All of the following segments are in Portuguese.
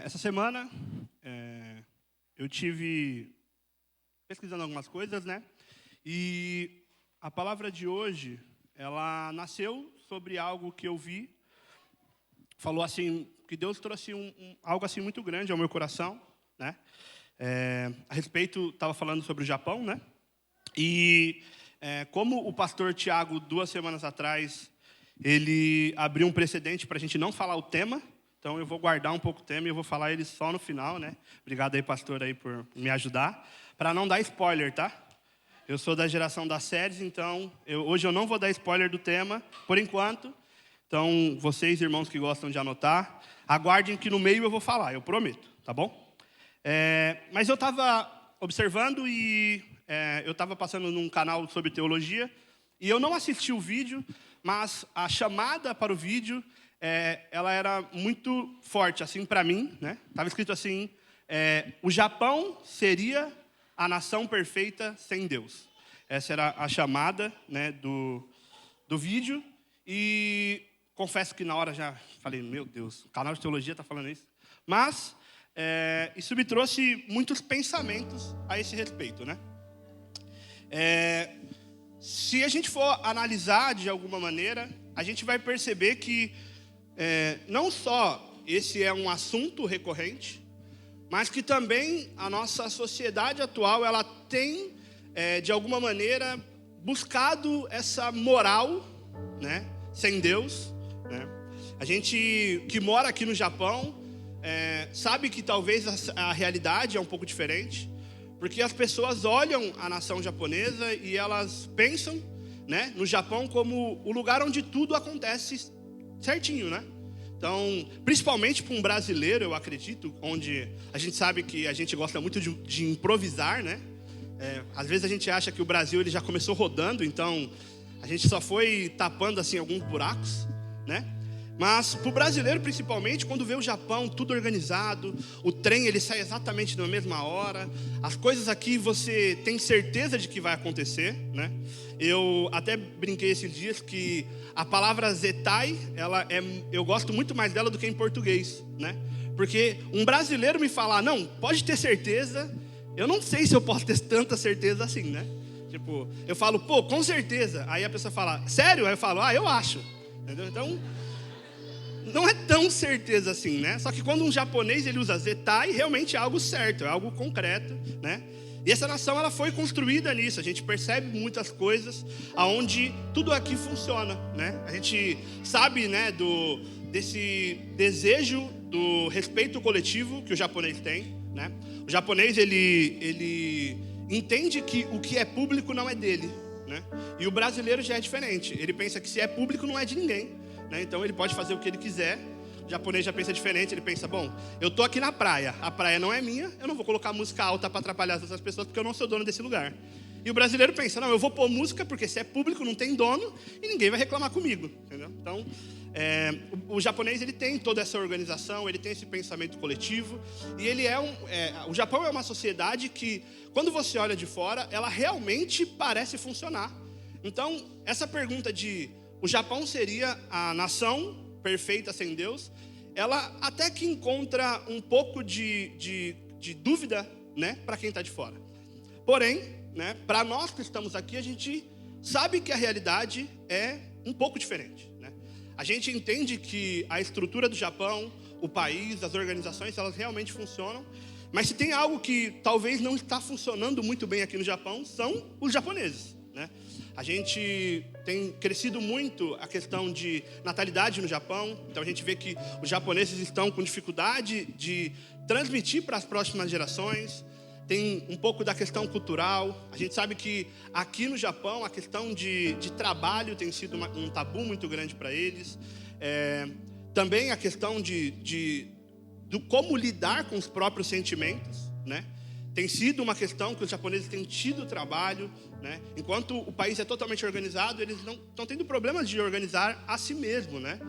Essa semana, eu tive pesquisando algumas coisas, né? E a palavra de hoje, ela nasceu sobre algo que eu vi. Falou assim, que Deus trouxe algo assim muito grande ao meu coração, né? A respeito, estava falando sobre o Japão, né? E como o pastor Tiago, 2 semanas atrás, ele abriu um precedente para a gente não falar o tema. Então, eu vou guardar um pouco o tema e eu vou falar ele só no final, né? Obrigado aí, pastor, aí, por me ajudar. Para não dar spoiler, tá? Eu sou da geração das séries, então, hoje eu não vou dar spoiler do tema, por enquanto. Então, vocês, irmãos que gostam de anotar, aguardem que no meio eu vou falar, eu prometo, tá bom? Mas eu estava observando e eu estava passando num canal sobre teologia, e eu não assisti o vídeo, mas a chamada para o vídeo, ela era muito forte, assim, para mim, né? Estava escrito assim, o Japão seria a nação perfeita sem Deus. Essa era a chamada, né, do vídeo, e confesso que na hora já falei, meu Deus, o canal de teologia está falando isso. Mas isso me trouxe muitos pensamentos a esse respeito, né? Se a gente for analisar de alguma maneira, a gente vai perceber que não só esse é um assunto recorrente, mas que também a nossa sociedade atual, ela tem, de alguma maneira, buscado essa moral, né, sem Deus, né? A gente que mora aqui no Japão sabe que talvez a realidade é um pouco diferente, porque as pessoas olham a nação japonesa e elas pensam, né, no Japão como o lugar onde tudo acontece certinho, né? Então, principalmente para um brasileiro, eu acredito, onde a gente sabe que a gente gosta muito de improvisar, né? Às vezes a gente acha que o Brasil ele já começou rodando, então a gente só foi tapando assim alguns buracos, né? Mas para o brasileiro, principalmente, quando vê o Japão tudo organizado, o trem ele sai exatamente na mesma hora, as coisas aqui você tem certeza de que vai acontecer, né? Eu até brinquei esses dias que a palavra zetai, eu gosto muito mais dela do que em português, né? Porque um brasileiro me falar, não, pode ter certeza, eu não sei se eu posso ter tanta certeza assim, né? Tipo, eu falo, pô, com certeza. Aí a pessoa fala, sério? Aí eu falo, eu acho. Entendeu? Então, não é tão certeza assim, né? Só que quando um japonês ele usa zetai, realmente é algo certo, é algo concreto, né? E essa nação ela foi construída nisso. A gente percebe muitas coisas aonde tudo aqui funciona, né? A gente sabe, né, desse desejo do respeito coletivo que o japonês tem, né? O japonês ele entende que o que é público não é dele, né? E o brasileiro já é diferente. Ele pensa que se é público não é de ninguém, né? Então ele pode fazer o que ele quiser. O japonês já pensa diferente, ele pensa, bom, eu tô aqui na praia, a praia não é minha, eu não vou colocar música alta para atrapalhar as outras pessoas porque eu não sou dono desse lugar. E o brasileiro pensa, não, eu vou pôr música porque se é público não tem dono e ninguém vai reclamar comigo, entendeu? Então, o japonês ele tem toda essa organização, ele tem esse pensamento coletivo e ele o Japão é uma sociedade que, quando você olha de fora, ela realmente parece funcionar. Então, essa pergunta de o Japão seria a nação perfeita sem Deus, ela até que encontra um pouco de dúvida, né, para quem está de fora. Porém, né, para nós que estamos aqui, a gente sabe que a realidade é um pouco diferente, né? A gente entende que a estrutura do Japão, o país, as organizações, elas realmente funcionam, mas se tem algo que talvez não está funcionando muito bem aqui no Japão, são os japoneses, né? A gente tem crescido muito a questão de natalidade no Japão, então a gente vê que os japoneses estão com dificuldade de transmitir para as próximas gerações. Tem um pouco da questão cultural. A gente sabe que aqui no Japão a questão de trabalho tem sido um tabu muito grande para eles. Também a questão de como lidar com os próprios sentimentos, né? Tem sido uma questão que os japoneses têm tido trabalho, né? Enquanto o país é totalmente organizado, eles não estão tendo problemas de organizar a si mesmo, né?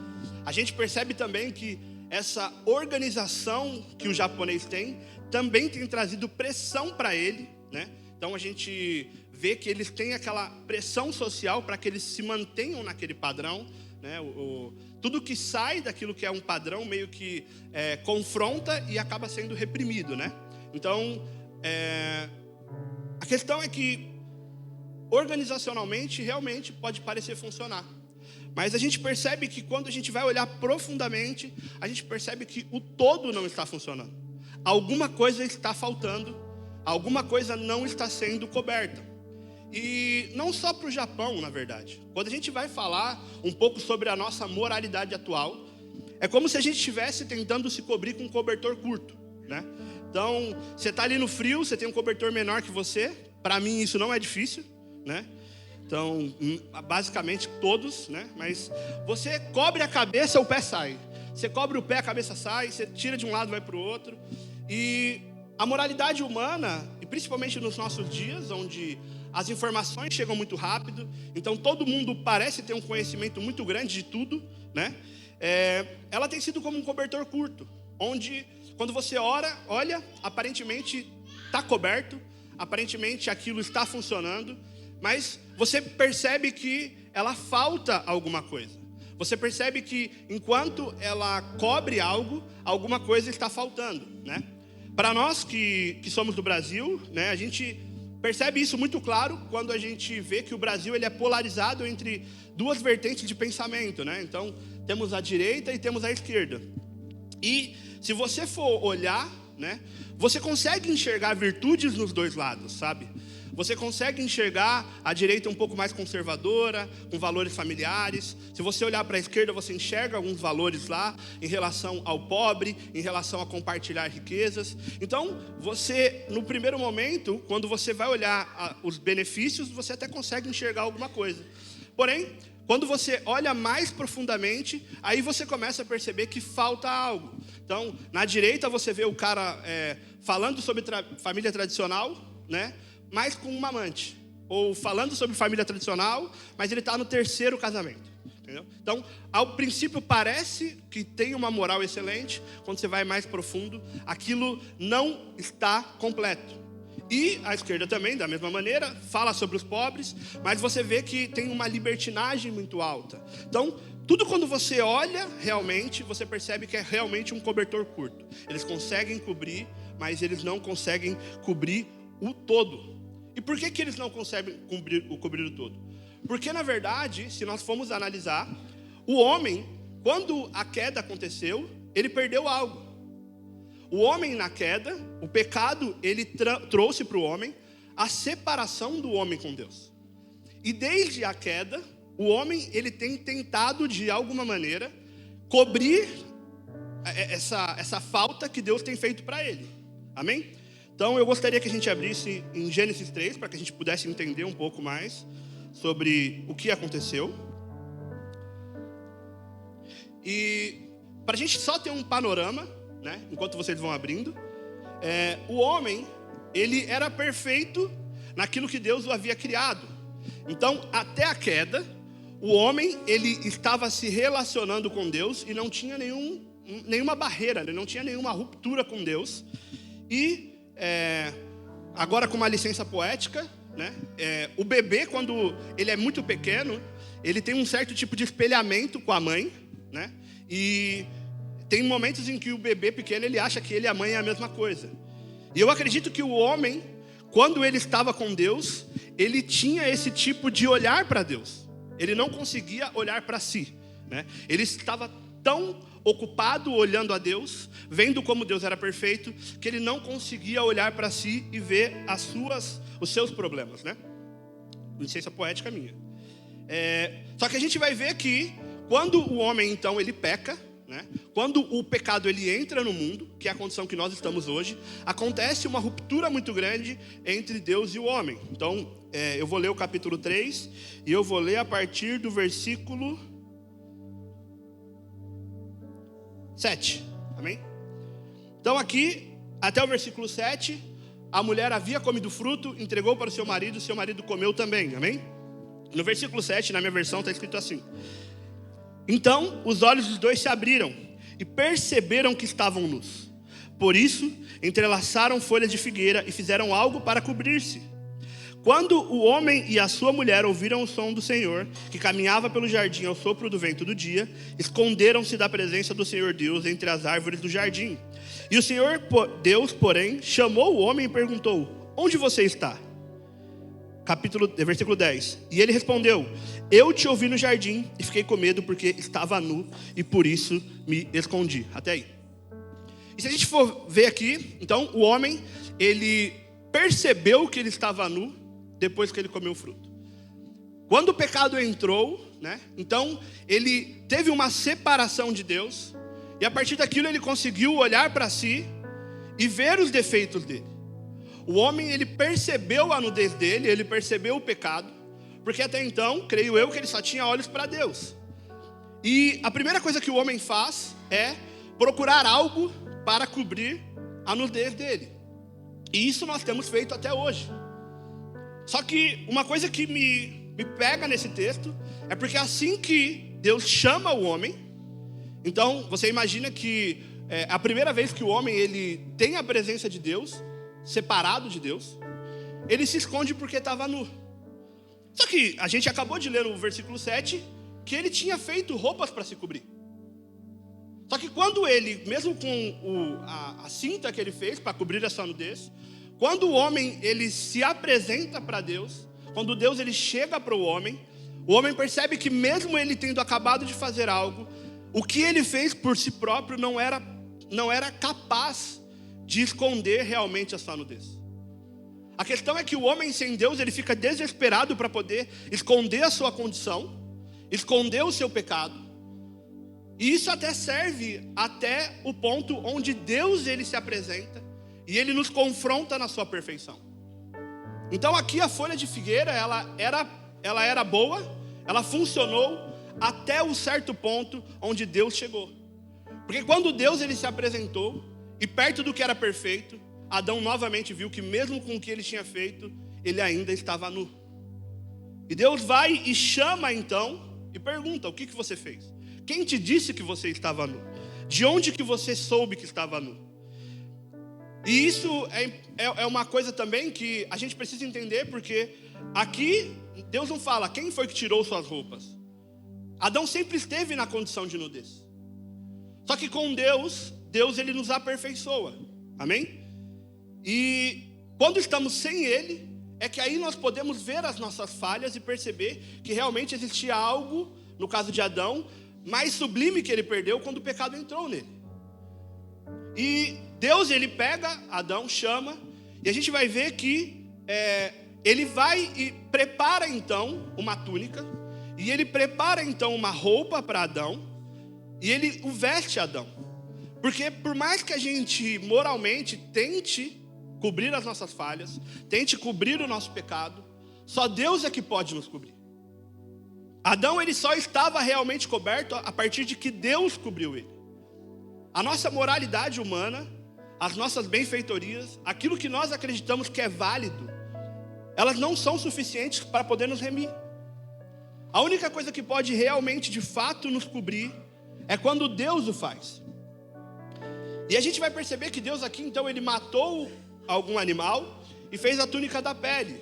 A gente percebe também que essa organização que o japonês tem também tem trazido pressão para ele, né? Então a gente vê que eles têm aquela pressão social para que eles se mantenham naquele padrão, né? Tudo que sai daquilo que é um padrão meio que confronta e acaba sendo reprimido, né? Então, a questão é que organizacionalmente realmente pode parecer funcionar. Mas a gente percebe que quando a gente vai olhar profundamente, a gente percebe que o todo não está funcionando. Alguma coisa está faltando, alguma coisa não está sendo coberta. E não só para o Japão, na verdade. Quando a gente vai falar um pouco sobre a nossa moralidade atual, é como se a gente estivesse tentando se cobrir com um cobertor curto, né? Então, você está ali no frio, você tem um cobertor menor que você. Para mim isso não é difícil, né? Então, basicamente todos, né? Mas você cobre a cabeça, o pé sai. Você cobre o pé, a cabeça sai. Você tira de um lado, vai para o outro. E a moralidade humana, e principalmente nos nossos dias, onde as informações chegam muito rápido, então todo mundo parece ter um conhecimento muito grande de tudo, né? Ela tem sido como um cobertor curto, onde quando você olha, aparentemente está coberto, aparentemente aquilo está funcionando, mas você percebe que ela falta alguma coisa. Você percebe que enquanto ela cobre algo, alguma coisa está faltando, né? Para nós que somos do Brasil, né, a gente percebe isso muito claro quando a gente vê que o Brasil ele é polarizado entre duas vertentes de pensamento, né? Então, temos a direita e temos a esquerda. E se você for olhar, né, você consegue enxergar virtudes nos dois lados, sabe? Você consegue enxergar a direita um pouco mais conservadora, com valores familiares. Se você olhar para a esquerda, você enxerga alguns valores lá em relação ao pobre, em relação a compartilhar riquezas. Então, você, no primeiro momento, quando você vai olhar os benefícios, você até consegue enxergar alguma coisa. Porém, quando você olha mais profundamente, aí você começa a perceber que falta algo. Então, na direita você vê o cara falando sobre família tradicional, né? Mas com uma amante. Ou falando sobre família tradicional, mas ele está no terceiro casamento. Entendeu? Então, ao princípio parece que tem uma moral excelente. Quando você vai mais profundo, aquilo não está completo. E a esquerda também, da mesma maneira, fala sobre os pobres, mas você vê que tem uma libertinagem muito alta. Então, tudo quando você olha realmente, você percebe que é realmente um cobertor curto. Eles conseguem cobrir, mas eles não conseguem cobrir o todo. E por que eles não conseguem cobrir o todo? Porque, na verdade, se nós formos analisar, o homem, quando a queda aconteceu, ele perdeu algo. O homem na queda, o pecado, ele trouxe para o homem a separação do homem com Deus. E desde a queda, o homem ele tem tentado, de alguma maneira, cobrir essa falta que Deus tem feito para ele. Amém? Então, eu gostaria que a gente abrisse em Gênesis 3, para que a gente pudesse entender um pouco mais sobre o que aconteceu. E para a gente só ter um panorama, né, enquanto vocês vão abrindo, o homem, ele era perfeito naquilo que Deus o havia criado. Então, até a queda, o homem, ele estava se relacionando com Deus e não tinha nenhuma barreira, não tinha nenhuma ruptura com Deus. E agora com uma licença poética, né, o bebê, quando ele é muito pequeno, ele tem um certo tipo de espelhamento com a mãe, né, e tem momentos em que o bebê pequeno ele acha que ele e a mãe é a mesma coisa. E eu acredito que o homem, quando ele estava com Deus, ele tinha esse tipo de olhar para Deus. Ele não conseguia olhar para si, né? Ele estava tão ocupado olhando a Deus, vendo como Deus era perfeito, que ele não conseguia olhar para si e ver os seus problemas, né? Licença poética minha. Só que a gente vai ver que quando o homem então ele peca, né? Quando o pecado ele entra no mundo, que é a condição que nós estamos hoje, acontece uma ruptura muito grande entre Deus e o homem. Então, eu vou ler o capítulo 3 e eu vou ler a partir do versículo 7, amém? Então aqui, até o versículo 7, a mulher havia comido fruto, entregou para o seu marido comeu também, amém? No versículo 7, na minha versão, está escrito assim: então os olhos dos dois se abriram e perceberam que estavam nus. Por isso, entrelaçaram folhas de figueira e fizeram algo para cobrir-se. Quando o homem e a sua mulher ouviram o som do Senhor, que caminhava pelo jardim ao sopro do vento do dia, esconderam-se da presença do Senhor Deus entre as árvores do jardim. E o Senhor Deus, porém, chamou o homem e perguntou: onde você está? Versículo 10. E ele respondeu: eu te ouvi no jardim e fiquei com medo porque estava nu e por isso me escondi. Até aí. E se a gente for ver aqui, então o homem, ele percebeu que ele estava nu depois que ele comeu o fruto. Quando o pecado entrou, né, então ele teve uma separação de Deus, e a partir daquilo ele conseguiu olhar para si e ver os defeitos dele. O homem, ele percebeu a nudez dele, ele percebeu o pecado, porque até então, creio eu, que ele só tinha olhos para Deus. E a primeira coisa que o homem faz é procurar algo para cobrir a nudez dele. E isso nós temos feito até hoje. Só que uma coisa que me pega nesse texto é porque assim que Deus chama o homem, então você imagina que a primeira vez que o homem ele tem a presença de Deus, separado de Deus, ele se esconde porque estava nu. Só que a gente acabou de ler no versículo 7 que ele tinha feito roupas para se cobrir. Só que quando ele, mesmo com a cinta que ele fez para cobrir essa nudez, quando o homem ele se apresenta para Deus, quando Deus ele chega para o homem percebe que mesmo ele tendo acabado de fazer algo, o que ele fez por si próprio não era capaz de esconder realmente a sua nudez. A questão é que o homem sem Deus ele fica desesperado para poder esconder a sua condição, esconder o seu pecado. E isso até serve até o ponto onde Deus ele se apresenta e ele nos confronta na sua perfeição. Então aqui a folha de figueira, ela era boa, ela funcionou até um certo ponto onde Deus chegou. Porque quando Deus ele se apresentou, e perto do que era perfeito, Adão novamente viu que mesmo com o que ele tinha feito, ele ainda estava nu. E Deus vai e chama então, e pergunta: o que você fez? Quem te disse que você estava nu? De onde que você soube que estava nu? E isso é uma coisa também que a gente precisa entender, porque aqui Deus não fala quem foi que tirou suas roupas. Adão sempre esteve na condição de nudez. Só que com Deus ele nos aperfeiçoa. Amém? E quando estamos sem Ele, é que aí nós podemos ver as nossas falhas e perceber que realmente existia algo, no caso de Adão, mais sublime que ele perdeu quando o pecado entrou nele. E Deus, ele pega Adão, chama, e a gente vai ver que ele vai e prepara então uma túnica, e ele prepara então uma roupa para Adão, e ele o veste Adão. Porque por mais que a gente moralmente tente cobrir as nossas falhas, tente cobrir o nosso pecado, só Deus é que pode nos cobrir. Adão ele só estava realmente coberto a partir de que Deus cobriu ele. A nossa moralidade humana, as nossas benfeitorias, aquilo que nós acreditamos que é válido, elas não são suficientes para poder nos remir. A única coisa que pode realmente, de fato, nos cobrir é quando Deus o faz. E a gente vai perceber que Deus aqui, então, ele matou algum animal e fez a túnica da pele.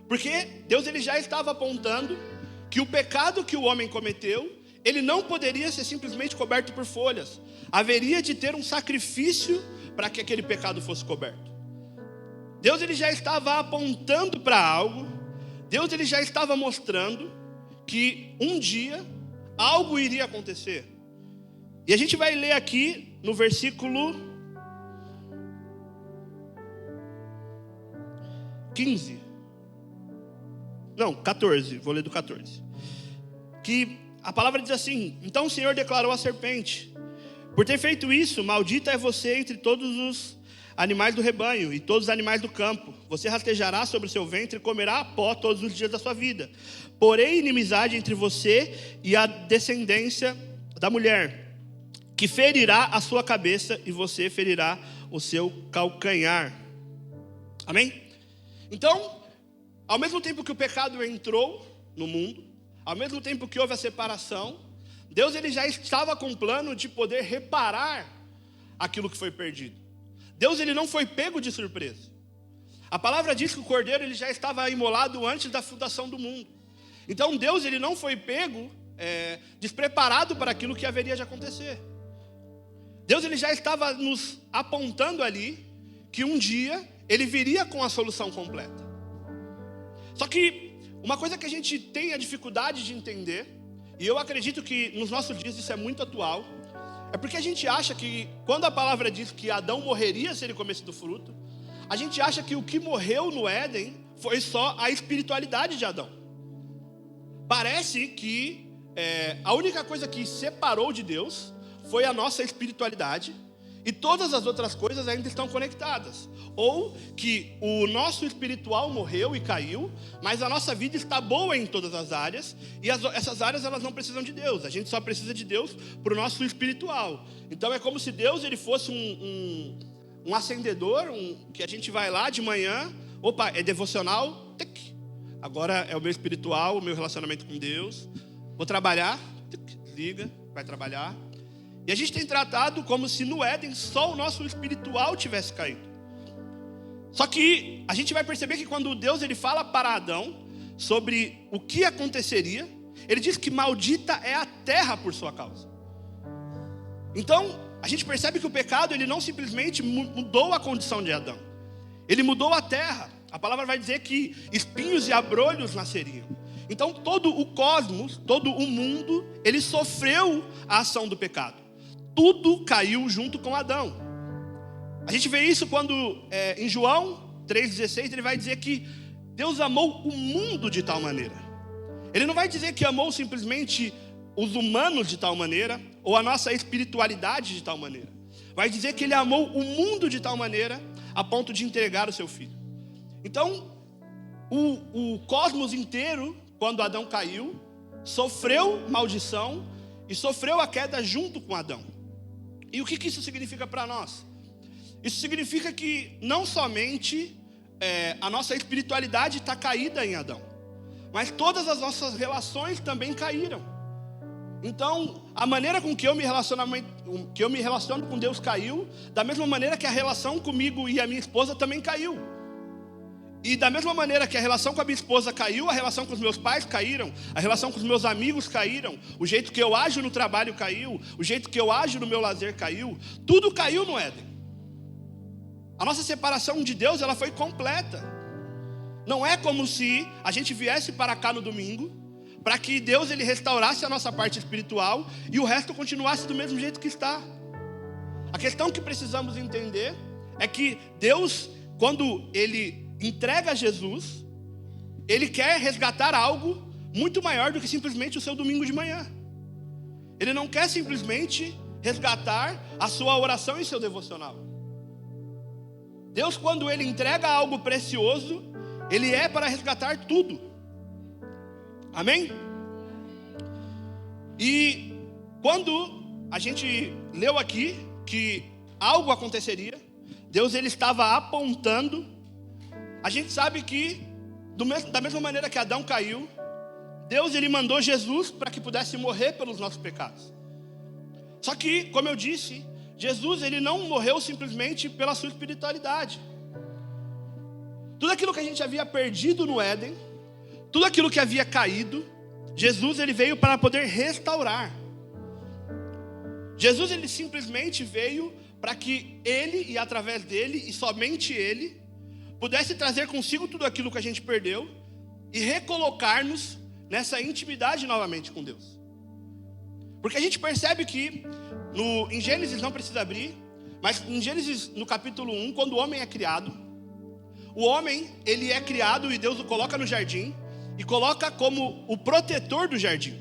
Porque Deus ele já estava apontando que o pecado que o homem cometeu, ele não poderia ser simplesmente coberto por folhas. Haveria de ter um sacrifício para que aquele pecado fosse coberto. Deus ele já estava apontando para algo. Deus ele já estava mostrando que um dia algo iria acontecer. E a gente vai ler aqui no versículo 14, vou ler do 14. Que a palavra diz assim: então o Senhor declarou à serpente: por ter feito isso, maldita é você entre todos os animais do rebanho e todos os animais do campo. Você rastejará sobre o seu ventre e comerá pó todos os dias da sua vida. Porém, inimizade entre você e a descendência da mulher, que ferirá a sua cabeça e você ferirá o seu calcanhar. Amém? Então, ao mesmo tempo que o pecado entrou no mundo, ao mesmo tempo que houve a separação, Deus ele já estava com um plano de poder reparar aquilo que foi perdido. Deus ele não foi pego de surpresa. A palavra diz que o cordeiro ele já estava imolado antes da fundação do mundo. Então Deus ele não foi pego despreparado para aquilo que haveria de acontecer. Deus ele já estava nos apontando ali que um dia ele viria com a solução completa. Só que uma coisa que a gente tem a dificuldade de entender, e eu acredito que nos nossos dias isso é muito atual, é porque a gente acha que quando a palavra diz que Adão morreria se ele comesse do fruto, a gente acha que o que morreu no Éden foi só a espiritualidade de Adão. Parece que a única coisa que separou de Deus foi a nossa espiritualidade, e todas as outras coisas ainda estão conectadas. Ou que o nosso espiritual morreu e caiu, mas a nossa vida está boa em todas as áreas, e essas áreas elas não precisam de Deus. A gente só precisa de Deus para o nosso espiritual. Então é como se Deus ele fosse um acendedor, que a gente vai lá de manhã, opa, é devocional, tic. Agora é o meu espiritual, o meu relacionamento com Deus. Vou trabalhar, tic, liga, vai trabalhar. E a gente tem tratado como se no Éden só o nosso espiritual tivesse caído. Só que a gente vai perceber que quando Deus ele fala para Adão sobre o que aconteceria, ele diz que maldita é a terra por sua causa. Então, a gente percebe que o pecado ele não simplesmente mudou a condição de Adão. Ele mudou a terra. A palavra vai dizer que espinhos e abrolhos nasceriam. Então, todo o cosmos, todo o mundo, ele sofreu a ação do pecado. Tudo caiu junto com Adão. A gente vê isso quando em João 3,16 ele vai dizer que Deus amou o mundo de tal maneira. Ele não vai dizer que amou simplesmente os humanos de tal maneira, ou a nossa espiritualidade de tal maneira. Vai dizer que ele amou o mundo de tal maneira, a ponto de entregar o seu filho. Então, o cosmos inteiro, quando Adão caiu, sofreu maldição e sofreu a queda junto com Adão. E o que isso significa para nós? Isso significa que não somente a nossa espiritualidade está caída em Adão, mas todas as nossas relações também caíram. Então, a maneira com que eu me relaciono com Deus caiu, da mesma maneira que a relação comigo e a minha esposa também caiu. E da mesma maneira que a relação com a minha esposa caiu, a relação com os meus pais caíram, a relação com os meus amigos caíram, o jeito que eu ajo no trabalho caiu, o jeito que eu ajo no meu lazer caiu, tudo caiu no Éden. A nossa separação de Deus, ela foi completa. Não é como se a gente viesse para cá no domingo, para que Deus ele restaurasse a nossa parte espiritual e o resto continuasse do mesmo jeito que está. A questão que precisamos entender é que Deus, quando ele entrega a Jesus, ele quer resgatar algo muito maior do que simplesmente o seu domingo de manhã. Ele não quer simplesmente resgatar a sua oração e seu devocional. Deus, quando ele entrega algo precioso, ele é para resgatar tudo. Amém? E quando a gente leu aqui que algo aconteceria, Deus ele estava apontando. A gente sabe que da mesma maneira que Adão caiu, Deus ele mandou Jesus para que pudesse morrer pelos nossos pecados. Só que, como eu disse, Jesus ele não morreu simplesmente pela sua espiritualidade. Tudo aquilo que a gente havia perdido no Éden, tudo aquilo que havia caído, Jesus ele veio para poder restaurar. Jesus ele simplesmente veio para que ele e através dele e somente ele pudesse trazer consigo tudo aquilo que a gente perdeu e recolocar-nos nessa intimidade novamente com Deus. Porque a gente percebe que em Gênesis, não precisa abrir, mas em Gênesis no capítulo 1, quando o homem é criado, o homem ele é criado e Deus o coloca no jardim e coloca como o protetor do jardim.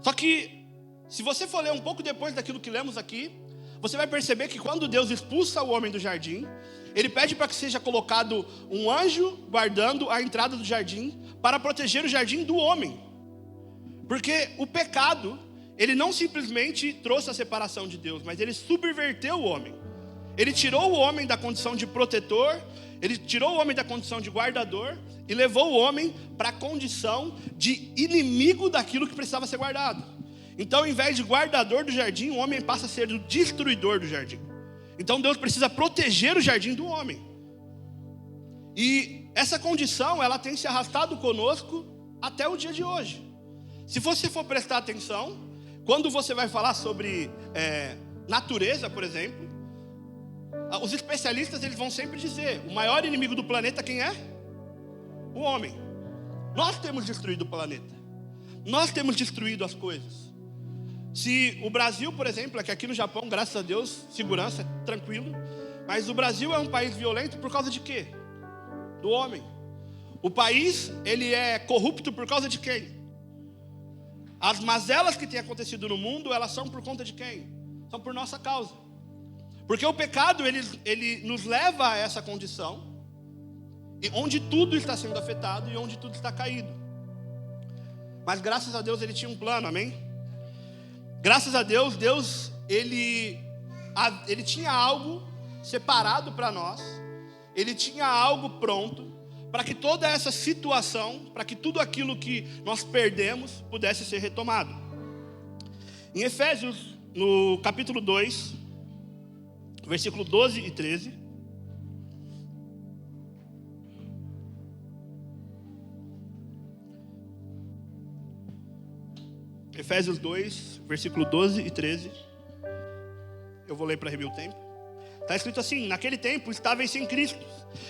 Só que, se você for ler um pouco depois daquilo que lemos aqui, você vai perceber que quando Deus expulsa o homem do jardim, ele pede para que seja colocado um anjo guardando a entrada do jardim para proteger o jardim do homem. Porque o pecado, ele não simplesmente trouxe a separação de Deus, mas ele subverteu o homem. Ele tirou o homem da condição de protetor, ele tirou o homem da condição de guardador e levou o homem para a condição de inimigo daquilo que precisava ser guardado. Então, ao invés de guardador do jardim, o homem passa a ser o destruidor do jardim. Então, Deus precisa proteger o jardim do homem. E essa condição, ela tem se arrastado conosco até o dia de hoje. Se você for prestar atenção, quando você vai falar sobre natureza, por exemplo, os especialistas eles vão sempre dizer, o maior inimigo do planeta quem é? O homem. Nós temos destruído o planeta. Nós temos destruído as coisas. Se o Brasil, por exemplo, é que aqui no Japão, graças a Deus, segurança, tranquilo. Mas o Brasil é um país violento por causa de quê? Do homem. O país, ele é corrupto por causa de quem? As mazelas que têm acontecido no mundo, elas são por conta de quem? São por nossa causa. Porque o pecado, ele nos leva a essa condição, onde tudo está sendo afetado e onde tudo está caído. Mas graças a Deus ele tinha um plano, amém? Graças a Deus, Deus, ele tinha algo separado para nós. Ele tinha algo pronto para que toda essa situação, para que tudo aquilo que nós perdemos pudesse ser retomado. Em Efésios, no capítulo 2, versículo 12 e 13. Efésios 2, versículo 12 e 13. Eu vou ler para remir o tempo. Está escrito assim: naquele tempo estáveis sem Cristo,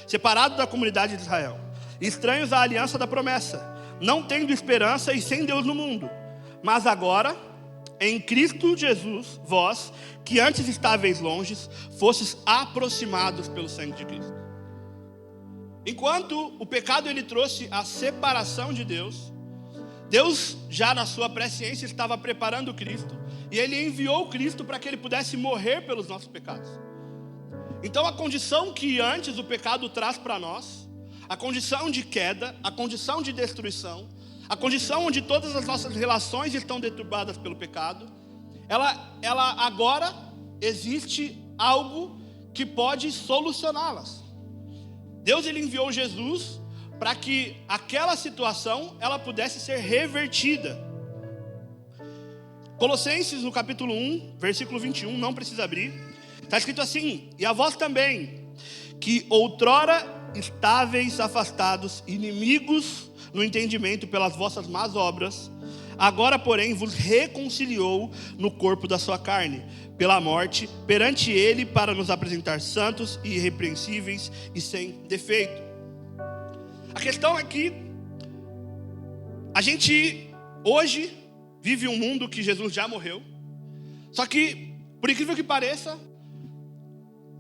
separados da comunidade de Israel, estranhos à aliança da promessa, não tendo esperança e sem Deus no mundo. Mas agora, em Cristo Jesus, vós, que antes estáveis longes, fostes aproximados pelo sangue de Cristo. Enquanto o pecado ele trouxe a separação de Deus, Deus já na sua presciência estava preparando Cristo, e Ele enviou Cristo para que Ele pudesse morrer pelos nossos pecados. Então a condição que antes o pecado traz para nós, a condição de queda, a condição de destruição, a condição onde todas as nossas relações estão deturbadas pelo pecado, ela agora existe algo que pode solucioná-las. Deus ele enviou Jesus para que aquela situação ela pudesse ser revertida. Colossenses no capítulo 1, versículo 21, não precisa abrir. Está escrito assim: e a vós também, que outrora estáveis afastados, inimigos no entendimento pelas vossas más obras, agora porém vos reconciliou no corpo da sua carne, pela morte, perante ele, para nos apresentar santos e irrepreensíveis e sem defeito. A questão é que a gente hoje vive um mundo que Jesus já morreu, só que, por incrível que pareça,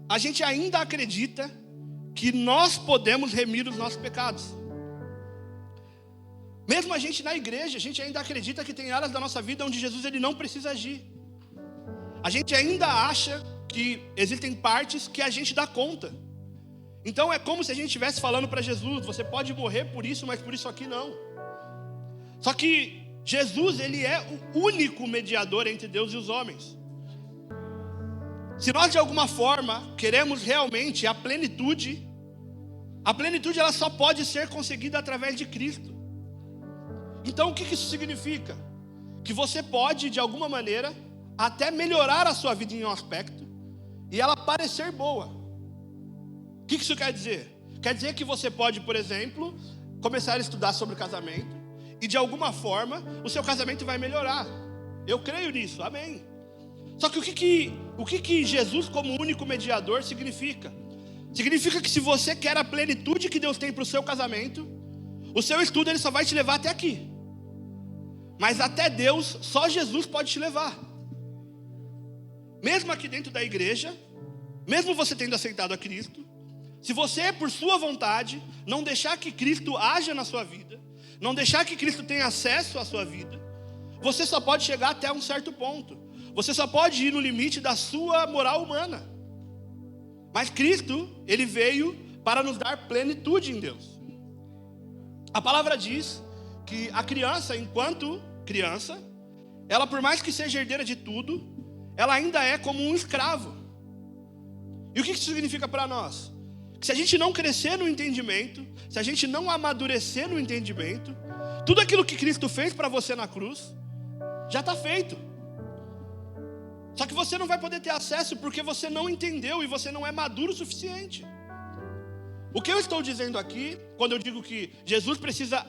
a gente ainda acredita que nós podemos remir os nossos pecados. Mesmo a gente na igreja, a gente ainda acredita que tem áreas da nossa vida onde Jesus ele não precisa agir. A gente ainda acha que existem partes que a gente dá conta. Então é como se a gente estivesse falando para Jesus: você pode morrer por isso, mas por isso aqui não. Só que Jesus ele é o único mediador entre Deus e os homens. Se nós de alguma forma queremos realmente a plenitude ela só pode ser conseguida através de Cristo. Então o que isso significa? Que você pode de alguma maneira até melhorar a sua vida em um aspecto e ela parecer boa. O que isso quer dizer? Quer dizer que você pode, por exemplo, começar a estudar sobre casamento e de alguma forma o seu casamento vai melhorar. Eu creio nisso, amém. Só que o que Jesus como único mediador significa? Significa que se você quer a plenitude que Deus tem para o seu casamento, o seu estudo ele só vai te levar até aqui. Mas até Deus, só Jesus pode te levar. Mesmo aqui dentro da igreja, mesmo você tendo aceitado a Cristo, se você, por sua vontade, não deixar que Cristo haja na sua vida, não deixar que Cristo tenha acesso à sua vida, você só pode chegar até um certo ponto. Você só pode ir no limite da sua moral humana. Mas Cristo, ele veio para nos dar plenitude em Deus. A palavra diz que a criança, enquanto criança, ela por mais que seja herdeira de tudo, ela ainda é como um escravo. E o que isso significa para nós? Que se a gente não crescer no entendimento, se a gente não amadurecer no entendimento, tudo aquilo que Cristo fez para você na cruz, já está feito. Só que você não vai poder ter acesso porque você não entendeu e você não é maduro o suficiente. O que eu estou dizendo aqui, quando eu digo que Jesus precisa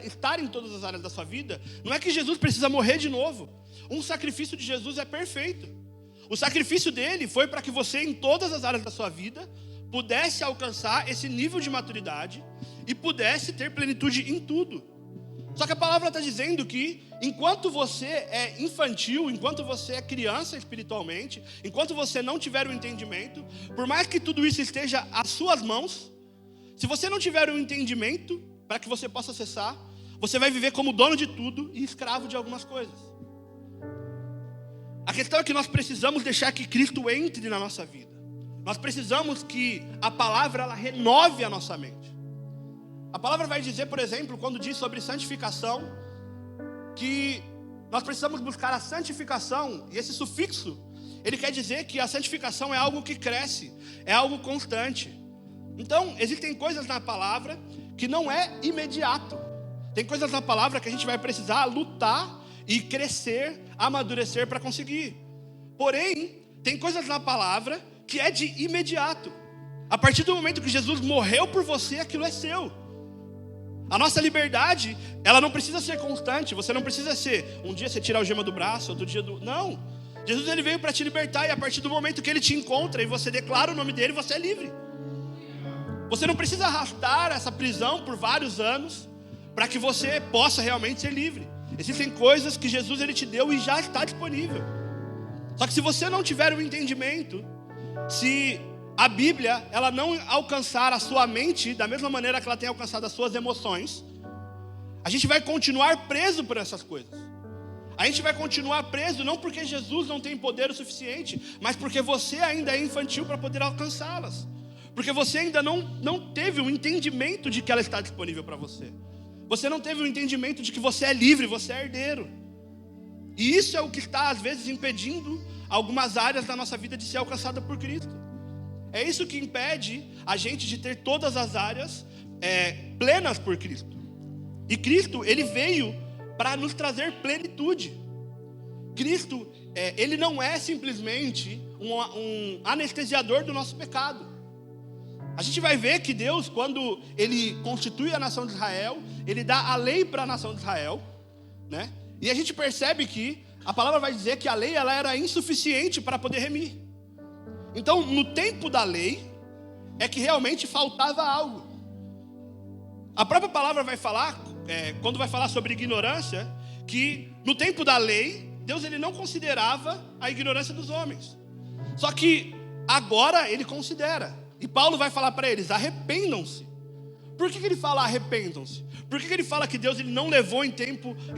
estar em todas as áreas da sua vida, não é que Jesus precisa morrer de novo. Um sacrifício de Jesus é perfeito. O sacrifício dele foi para que você, em todas as áreas da sua vida, pudesse alcançar esse nível de maturidade e pudesse ter plenitude em tudo. Só que a palavra está dizendo que enquanto você é infantil, enquanto você é criança espiritualmente, enquanto você não tiver o entendimento, por mais que tudo isso esteja às suas mãos, se você não tiver o entendimento para que você possa acessar, você vai viver como dono de tudo e escravo de algumas coisas. A questão é que nós precisamos deixar que Cristo entre na nossa vida. Nós precisamos que a palavra ela renove a nossa mente. A palavra vai dizer, por exemplo, quando diz sobre santificação, que nós precisamos buscar a santificação, e esse sufixo, ele quer dizer que a santificação é algo que cresce, é algo constante. Então, existem coisas na palavra que não é imediato. Tem coisas na palavra que a gente vai precisar lutar e crescer, amadurecer para conseguir. Porém, tem coisas na palavra que é de imediato. A partir do momento que Jesus morreu por você, aquilo é seu. A nossa liberdade, ela não precisa ser constante. Você não precisa ser, um dia você tira a algema do braço, outro dia do... Não, Jesus ele veio para te libertar. E a partir do momento que ele te encontra e você declara o nome dele, você é livre. Você não precisa arrastar essa prisão por vários anos para que você possa realmente ser livre. Existem coisas que Jesus ele te deu e já está disponível. Só que se você não tiver o entendimento, se a Bíblia ela não alcançar a sua mente da mesma maneira que ela tem alcançado as suas emoções, a gente vai continuar preso por essas coisas. A gente vai continuar preso não porque Jesus não tem poder o suficiente, mas porque você ainda é infantil para poder alcançá-las. Porque você ainda não teve o entendimento de que ela está disponível para você. Você não teve o entendimento de que você é livre, você é herdeiro. E isso é o que está às vezes impedindo algumas áreas da nossa vida de ser alcançada por Cristo. É isso que impede a gente de ter todas as áreas plenas por Cristo. E Cristo, ele veio para nos trazer plenitude. Cristo, ele não é simplesmente um anestesiador do nosso pecado. A gente vai ver que Deus, quando ele constitui a nação de Israel, ele dá a lei para a nação de Israel, né? E a gente percebe que a palavra vai dizer que a lei ela era insuficiente para poder remir. Então, no tempo da lei, é que realmente faltava algo. A própria palavra vai falar, quando vai falar sobre ignorância, que no tempo da lei, Deus ele não considerava a ignorância dos homens. Só que agora ele considera. E Paulo vai falar para eles, arrependam-se. Por que ele fala arrependam-se? Por que ele fala que Deus ele não levou em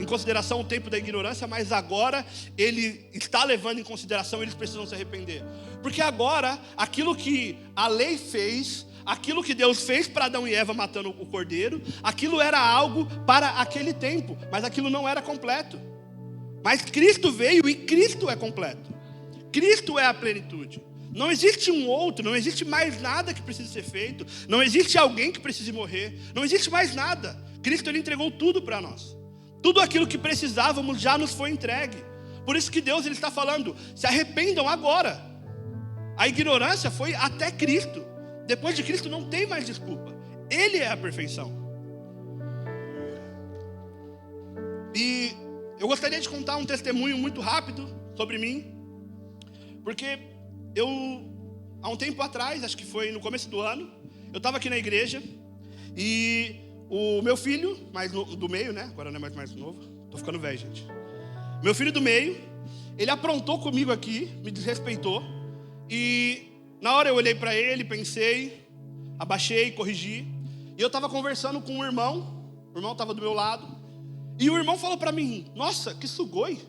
consideração o tempo da ignorância, mas agora ele está levando em consideração, eles precisam se arrepender? Porque agora, aquilo que a lei fez, aquilo que Deus fez para Adão e Eva matando o cordeiro, aquilo era algo para aquele tempo, mas aquilo não era completo. Mas Cristo veio e Cristo é completo. Cristo é a plenitude. Não existe um outro, não existe mais nada que precise ser feito, não existe alguém que precise morrer, não existe mais nada. Cristo ele entregou tudo para nós. Tudo aquilo que precisávamos já nos foi entregue. Por isso que Deus ele está falando, se arrependam agora. A ignorância foi até Cristo. Depois de Cristo não tem mais desculpa. Ele é a perfeição. E eu gostaria de contar um testemunho muito rápido sobre mim, porque há um tempo atrás, acho que foi no começo do ano, eu estava aqui na igreja e o meu filho, do meio, né? Agora não é mais novo, tô ficando velho, gente. Meu filho do meio, ele aprontou comigo aqui, me desrespeitou. E na hora eu olhei para ele, pensei, abaixei, corrigi. E eu estava conversando com o irmão estava do meu lado. E o irmão falou para mim, nossa, que sugoi,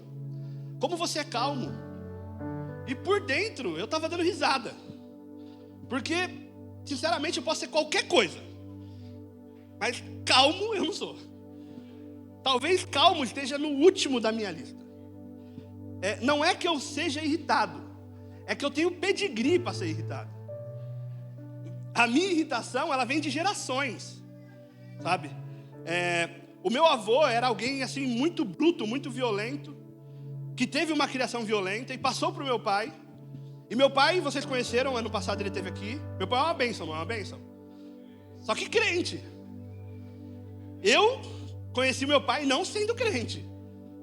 como você é calmo. E por dentro eu estava dando risada. Porque, sinceramente, eu posso ser qualquer coisa. Mas calmo eu não sou. Talvez calmo esteja no último da minha lista. Não é que eu seja irritado. É que eu tenho pedigree para ser irritado. A minha irritação, ela vem de gerações. Sabe? O meu avô era alguém assim muito bruto, muito violento, que teve uma criação violenta e passou para o meu pai. E meu pai, vocês conheceram, ano passado ele esteve aqui. Meu pai é uma bênção, não é uma bênção? Só que crente. Eu conheci meu pai não sendo crente,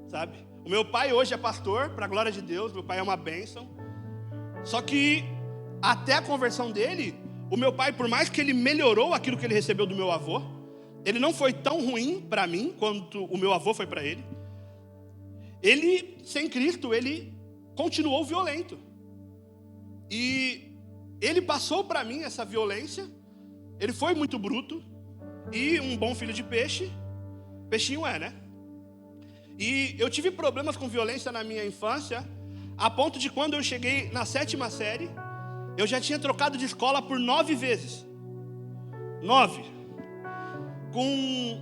sabe? O meu pai hoje é pastor, para a glória de Deus, meu pai é uma bênção. Só que até a conversão dele, o meu pai, por mais que ele melhorou aquilo que ele recebeu do meu avô, ele não foi tão ruim para mim quanto o meu avô foi para ele. Ele, sem Cristo, ele continuou violento. E ele passou para mim essa violência. Ele foi muito bruto. E um bom filho de peixe, peixinho é, né? E eu tive problemas com violência na minha infância, a ponto de quando eu cheguei na 7ª série, eu já tinha trocado de escola por 9 vezes. 9. Com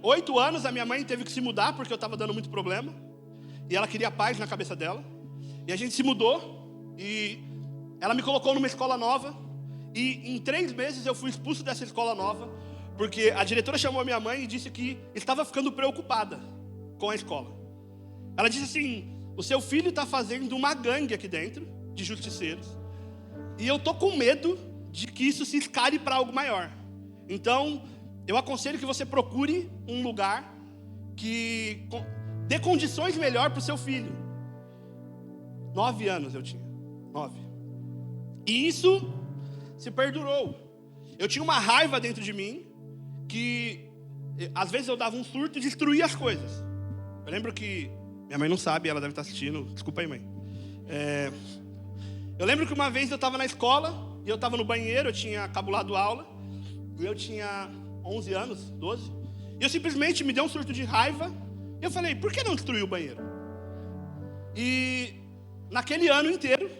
8 anos, a minha mãe teve que se mudar, porque eu estava dando muito problema. E ela queria paz na cabeça dela. E a gente se mudou, e ela me colocou numa escola nova. E em 3 meses eu fui expulso dessa escola nova, porque a diretora chamou a minha mãe e disse que estava ficando preocupada com a escola. Ela disse assim: o seu filho está fazendo uma gangue aqui dentro, de justiceiros, e eu estou com medo de que isso se escale para algo maior. Então, eu aconselho que você procure um lugar que dê condições melhor para o seu filho. 9 anos eu tinha, 9. E isso se perdurou. Eu tinha uma raiva dentro de mim, que às vezes eu dava um surto e destruía as coisas. Eu lembro que, minha mãe não sabe, ela deve estar assistindo, desculpa aí, mãe. Eu lembro que uma vez eu estava na escola, e eu estava no banheiro, eu tinha cabulado aula, e eu tinha 11 anos, 12, e eu simplesmente me dei um surto de raiva, e eu falei: por que não destruir o banheiro? E naquele ano inteiro,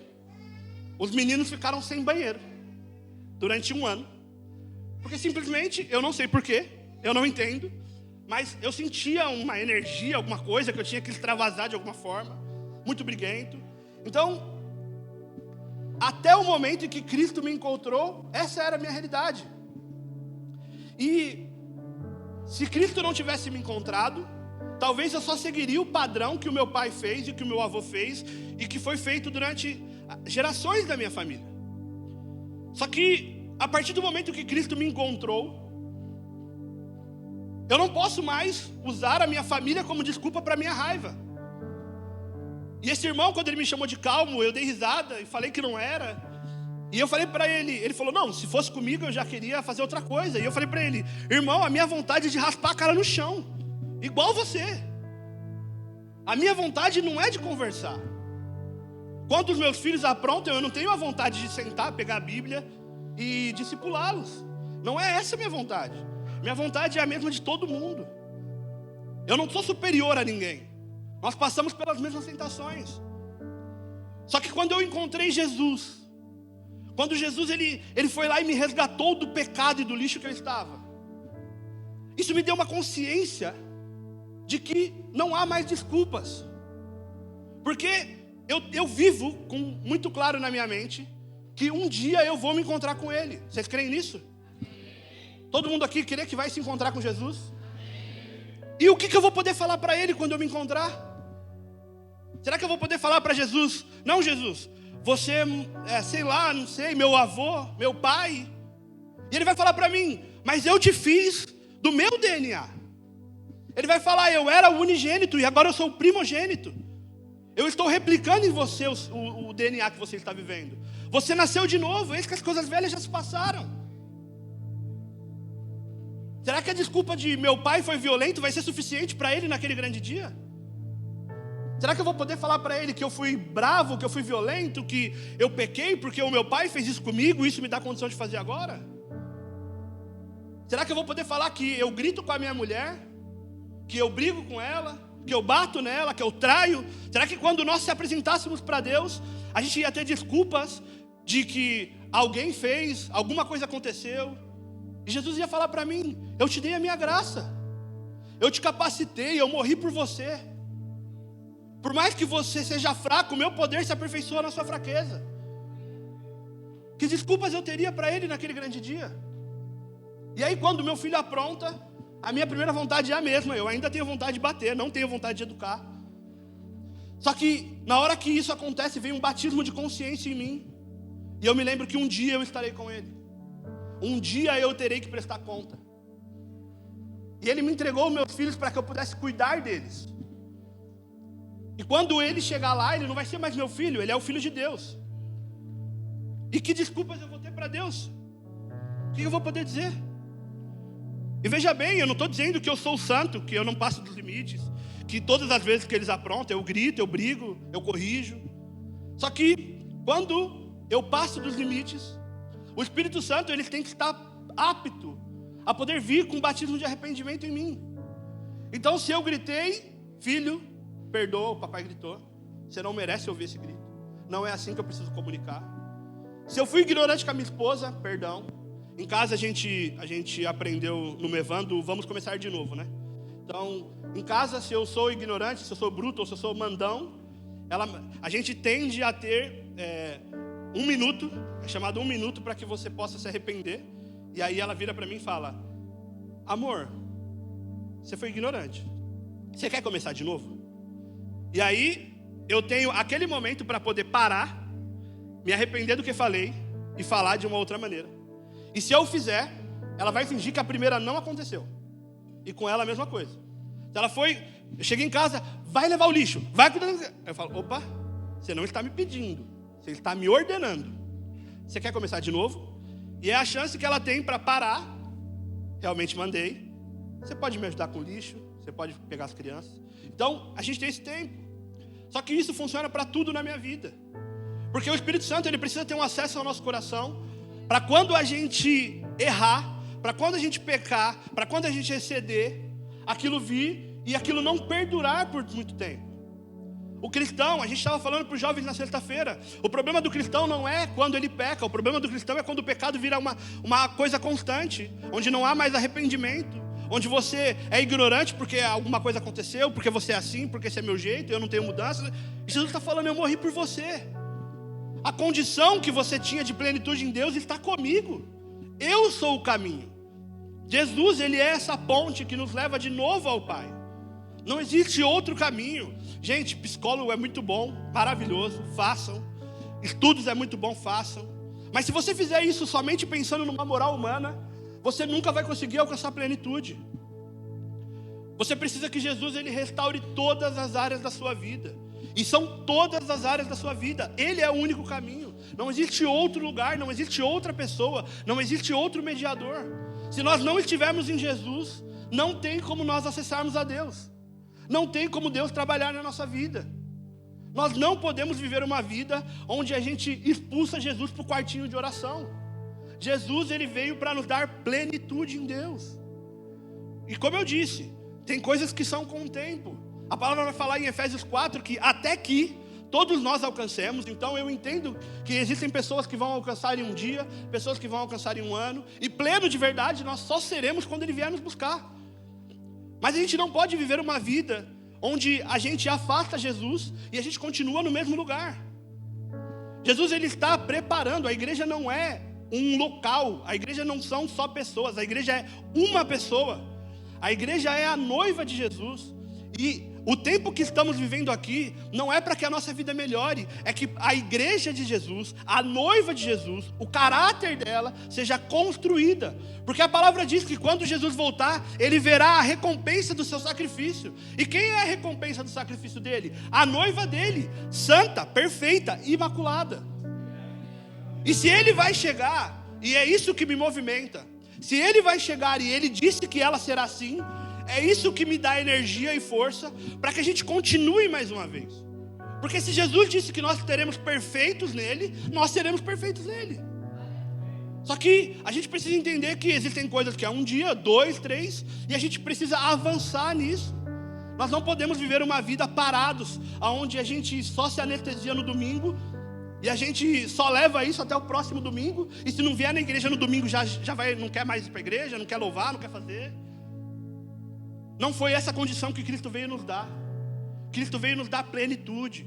os meninos ficaram sem banheiro, durante 1 ano, porque simplesmente, eu não sei porquê, eu não entendo, mas eu sentia uma energia, alguma coisa que eu tinha que extravasar de alguma forma, muito briguento. Então, até o momento em que Cristo me encontrou, essa era a minha realidade. E se Cristo não tivesse me encontrado, talvez eu só seguiria o padrão que o meu pai fez e que o meu avô fez e que foi feito durante gerações da minha família. Só que a partir do momento que Cristo me encontrou, eu não posso mais usar a minha família como desculpa para a minha raiva. E esse irmão, quando ele me chamou de calmo, eu dei risada e falei que não era. E eu falei para ele, ele falou: não, se fosse comigo eu já queria fazer outra coisa. E eu falei para ele: irmão, a minha vontade é de raspar a cara no chão, igual você. A minha vontade não é de conversar. Quando os meus filhos aprontam, eu não tenho a vontade de sentar, pegar a Bíblia e discipulá-los. Não é essa a minha vontade. Minha vontade é a mesma de todo mundo. Eu não sou superior a ninguém. Nós passamos pelas mesmas tentações. Só que quando eu encontrei Jesus, quando Jesus ele foi lá e me resgatou do pecado e do lixo que eu estava, isso me deu uma consciência de que não há mais desculpas. Porque eu vivo com muito claro na minha mente que um dia eu vou me encontrar com Ele. Vocês creem nisso? Todo mundo aqui crê que vai se encontrar com Jesus? E o que eu vou poder falar para Ele quando eu me encontrar? Será que eu vou poder falar para Jesus: não, Jesus, você sei lá, não sei, meu avô, meu pai? E Ele vai falar para mim: mas eu te fiz do meu DNA. Ele vai falar: eu era o unigênito e agora eu sou o primogênito. Eu estou replicando em você o DNA que você está vivendo. Você nasceu de novo, eis que as coisas velhas já se passaram. Será que a desculpa de meu pai foi violento vai ser suficiente para ele naquele grande dia? Será que eu vou poder falar para ele que eu fui bravo, que eu fui violento, que eu pequei porque o meu pai fez isso comigo e isso me dá condição de fazer agora? Será que eu vou poder falar que eu grito com a minha mulher, que eu brigo com ela, que eu bato nela, que eu traio? Será que quando nós se apresentássemos para Deus, a gente ia ter desculpas de que alguém fez, alguma coisa aconteceu? E Jesus ia falar para mim: eu te dei a minha graça, eu te capacitei, eu morri por você. Por mais que você seja fraco, o meu poder se aperfeiçoa na sua fraqueza. Que desculpas eu teria para Ele naquele grande dia? E aí quando meu filho apronta, a minha primeira vontade é a mesma. Eu ainda tenho vontade de bater, não tenho vontade de educar. Só que na hora que isso acontece, vem um batismo de consciência em mim. E eu me lembro que um dia eu estarei com Ele. Um dia eu terei que prestar conta. E Ele me entregou meus filhos para que eu pudesse cuidar deles. E quando Ele chegar lá, Ele não vai ser mais meu filho, Ele é o Filho de Deus. E que desculpas eu vou ter para Deus? O que eu vou poder dizer? E veja bem, eu não estou dizendo que eu sou santo, que eu não passo dos limites, que todas as vezes que eles aprontam, eu grito, eu brigo, eu corrijo. Só que quando eu passo dos limites, o Espírito Santo ele tem que estar apto a poder vir com um batismo de arrependimento em mim. Então se eu gritei, filho, perdoa, o papai gritou, você não merece ouvir esse grito. Não é assim que eu preciso comunicar. Se eu fui ignorante com a minha esposa, perdão. Em casa a gente aprendeu no Mevando, vamos começar de novo, né? Então, em casa, se eu sou ignorante, se eu sou bruto ou se eu sou mandão, a gente tende a ter 1 minuto, é chamado 1 minuto para que você possa se arrepender. E aí ela vira para mim e fala, amor, você foi ignorante, você quer começar de novo? E aí eu tenho aquele momento para poder parar, me arrepender do que falei e falar de uma outra maneira. E se eu fizer, ela vai fingir que a primeira não aconteceu. E com ela a mesma coisa. Se ela foi, eu cheguei em casa, vai levar o lixo, vai cuidar. Eu falo, opa, você não está me pedindo, você está me ordenando. Você quer começar de novo? E é a chance que ela tem para parar. Realmente mandei. Você pode me ajudar com o lixo, você pode pegar as crianças. Então, a gente tem esse tempo. Só que isso funciona para tudo na minha vida. Porque o Espírito Santo, ele precisa ter um acesso ao nosso coração, para quando a gente errar, para quando a gente pecar, para quando a gente exceder, aquilo vir e aquilo não perdurar por muito tempo. O cristão, a gente estava falando para os jovens na sexta-feira, o problema do cristão não é quando ele peca, o problema do cristão é quando o pecado vira uma coisa constante, onde não há mais arrependimento, onde você é ignorante porque alguma coisa aconteceu, porque você é assim, porque esse é meu jeito, eu não tenho mudança. E Jesus está falando, eu morri por você. A condição que você tinha de plenitude em Deus está comigo. Eu sou o caminho. Jesus, ele é essa ponte que nos leva de novo ao Pai. Não existe outro caminho. Gente, psicólogo é muito bom, maravilhoso, façam. Estudos é muito bom, façam. Mas se você fizer isso somente pensando numa moral humana, você nunca vai conseguir alcançar a plenitude. Você precisa que Jesus ele restaure todas as áreas da sua vida. E são todas as áreas da sua vida. Ele é o único caminho. Não existe outro lugar, não existe outra pessoa, não existe outro mediador. Se nós não estivermos em Jesus, não tem como nós acessarmos a Deus. Não tem como Deus trabalhar na nossa vida. Nós não podemos viver uma vida onde a gente expulsa Jesus para o quartinho de oração. Jesus ele veio para nos dar plenitude em Deus. E como eu disse, tem coisas que são com o tempo. A palavra vai falar em Efésios 4 que até que todos nós alcancemos. Então eu entendo que existem pessoas que vão alcançar em um dia, pessoas que vão alcançar em um ano. E pleno de verdade nós só seremos quando Ele vier nos buscar. Mas a gente não pode viver uma vida onde a gente afasta Jesus e a gente continua no mesmo lugar. Jesus ele está preparando, a igreja não é um local, a igreja não são só pessoas, a igreja é uma pessoa. A igreja é a noiva de Jesus. E o tempo que estamos vivendo aqui não é para que a nossa vida melhore, é que a igreja de Jesus, a noiva de Jesus, o caráter dela seja construída. Porque a palavra diz que quando Jesus voltar, ele verá a recompensa do seu sacrifício. E quem é a recompensa do sacrifício dele? A noiva dele, santa, perfeita, imaculada. E se ele vai chegar, e é isso que me movimenta, se ele vai chegar e ele disse que ela será assim, é isso que me dá energia e força para que a gente continue mais uma vez. Porque se Jesus disse que nós teremos perfeitos nele, nós seremos perfeitos nele. Só que a gente precisa entender que existem coisas que é 1 dia, 2, 3, e a gente precisa avançar nisso. Nós não podemos viver uma vida parados, onde a gente só se anestesia no domingo, e a gente só leva isso até o próximo domingo, e se não vier na igreja no domingo já vai, não quer mais ir para a igreja, não quer louvar, não quer fazer. Não foi essa condição que Cristo veio nos dar. Cristo veio nos dar plenitude.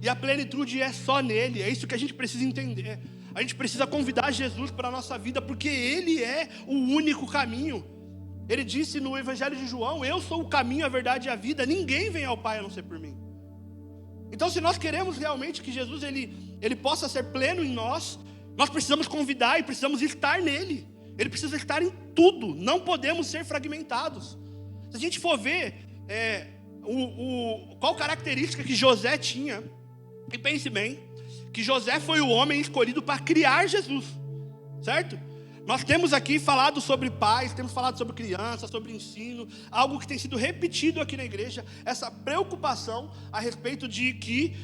E a plenitude é só nele. É isso que a gente precisa entender. A gente precisa convidar Jesus para a nossa vida, porque Ele é o único caminho. Ele disse no Evangelho de João, eu sou o caminho, a verdade e a vida. Ninguém vem ao Pai a não ser por mim. Então se nós queremos realmente que Jesus ele possa ser pleno em nós, Nós precisamos convidar e precisamos estar nele. Ele precisa estar em tudo. Não podemos ser fragmentados. Se a gente for ver qual característica que José tinha, e pense bem, que José foi o homem escolhido para criar Jesus, certo? Nós temos aqui falado sobre pais, temos falado sobre crianças, sobre ensino, algo que tem sido repetido aqui na igreja, essa preocupação a respeito de que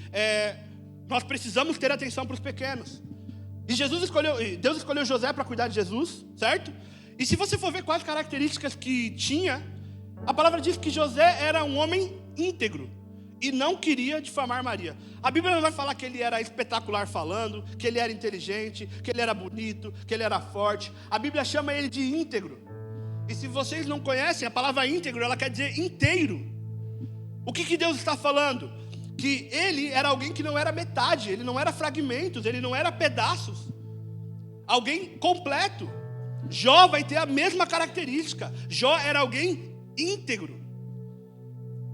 nós precisamos ter atenção para os pequenos. E Deus escolheu José para cuidar de Jesus, certo? E se você for ver quais características que tinha, a palavra diz que José era um homem íntegro e não queria difamar Maria. A Bíblia não vai falar que ele era espetacular falando, que ele era inteligente, que ele era bonito, que ele era forte. A Bíblia chama ele de íntegro. E se vocês não conhecem, a palavra íntegro, ela quer dizer inteiro. O que Deus está falando? Que ele era alguém que não era metade, ele não era fragmentos, ele não era pedaços. Alguém completo. Jó vai ter a mesma característica. Jó era alguém íntegro.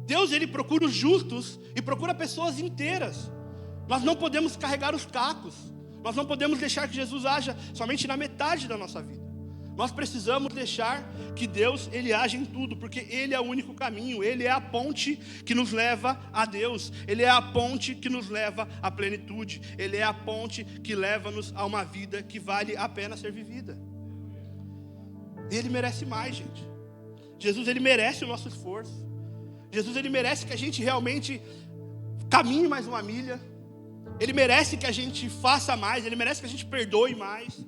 Deus, ele procura os justos e procura pessoas inteiras. Nós não podemos carregar os cacos. Nós não podemos deixar que Jesus haja somente na metade da nossa vida. Nós precisamos deixar que Deus, ele age em tudo, porque ele é o único caminho, ele é a ponte que nos leva a Deus, ele é a ponte que nos leva à plenitude, ele é a ponte que leva-nos a uma vida que vale a pena ser vivida. Ele merece mais, gente. Jesus, ele merece o nosso esforço. Jesus, ele merece que a gente realmente caminhe mais uma milha. Ele merece que a gente faça mais, ele merece que a gente perdoe mais.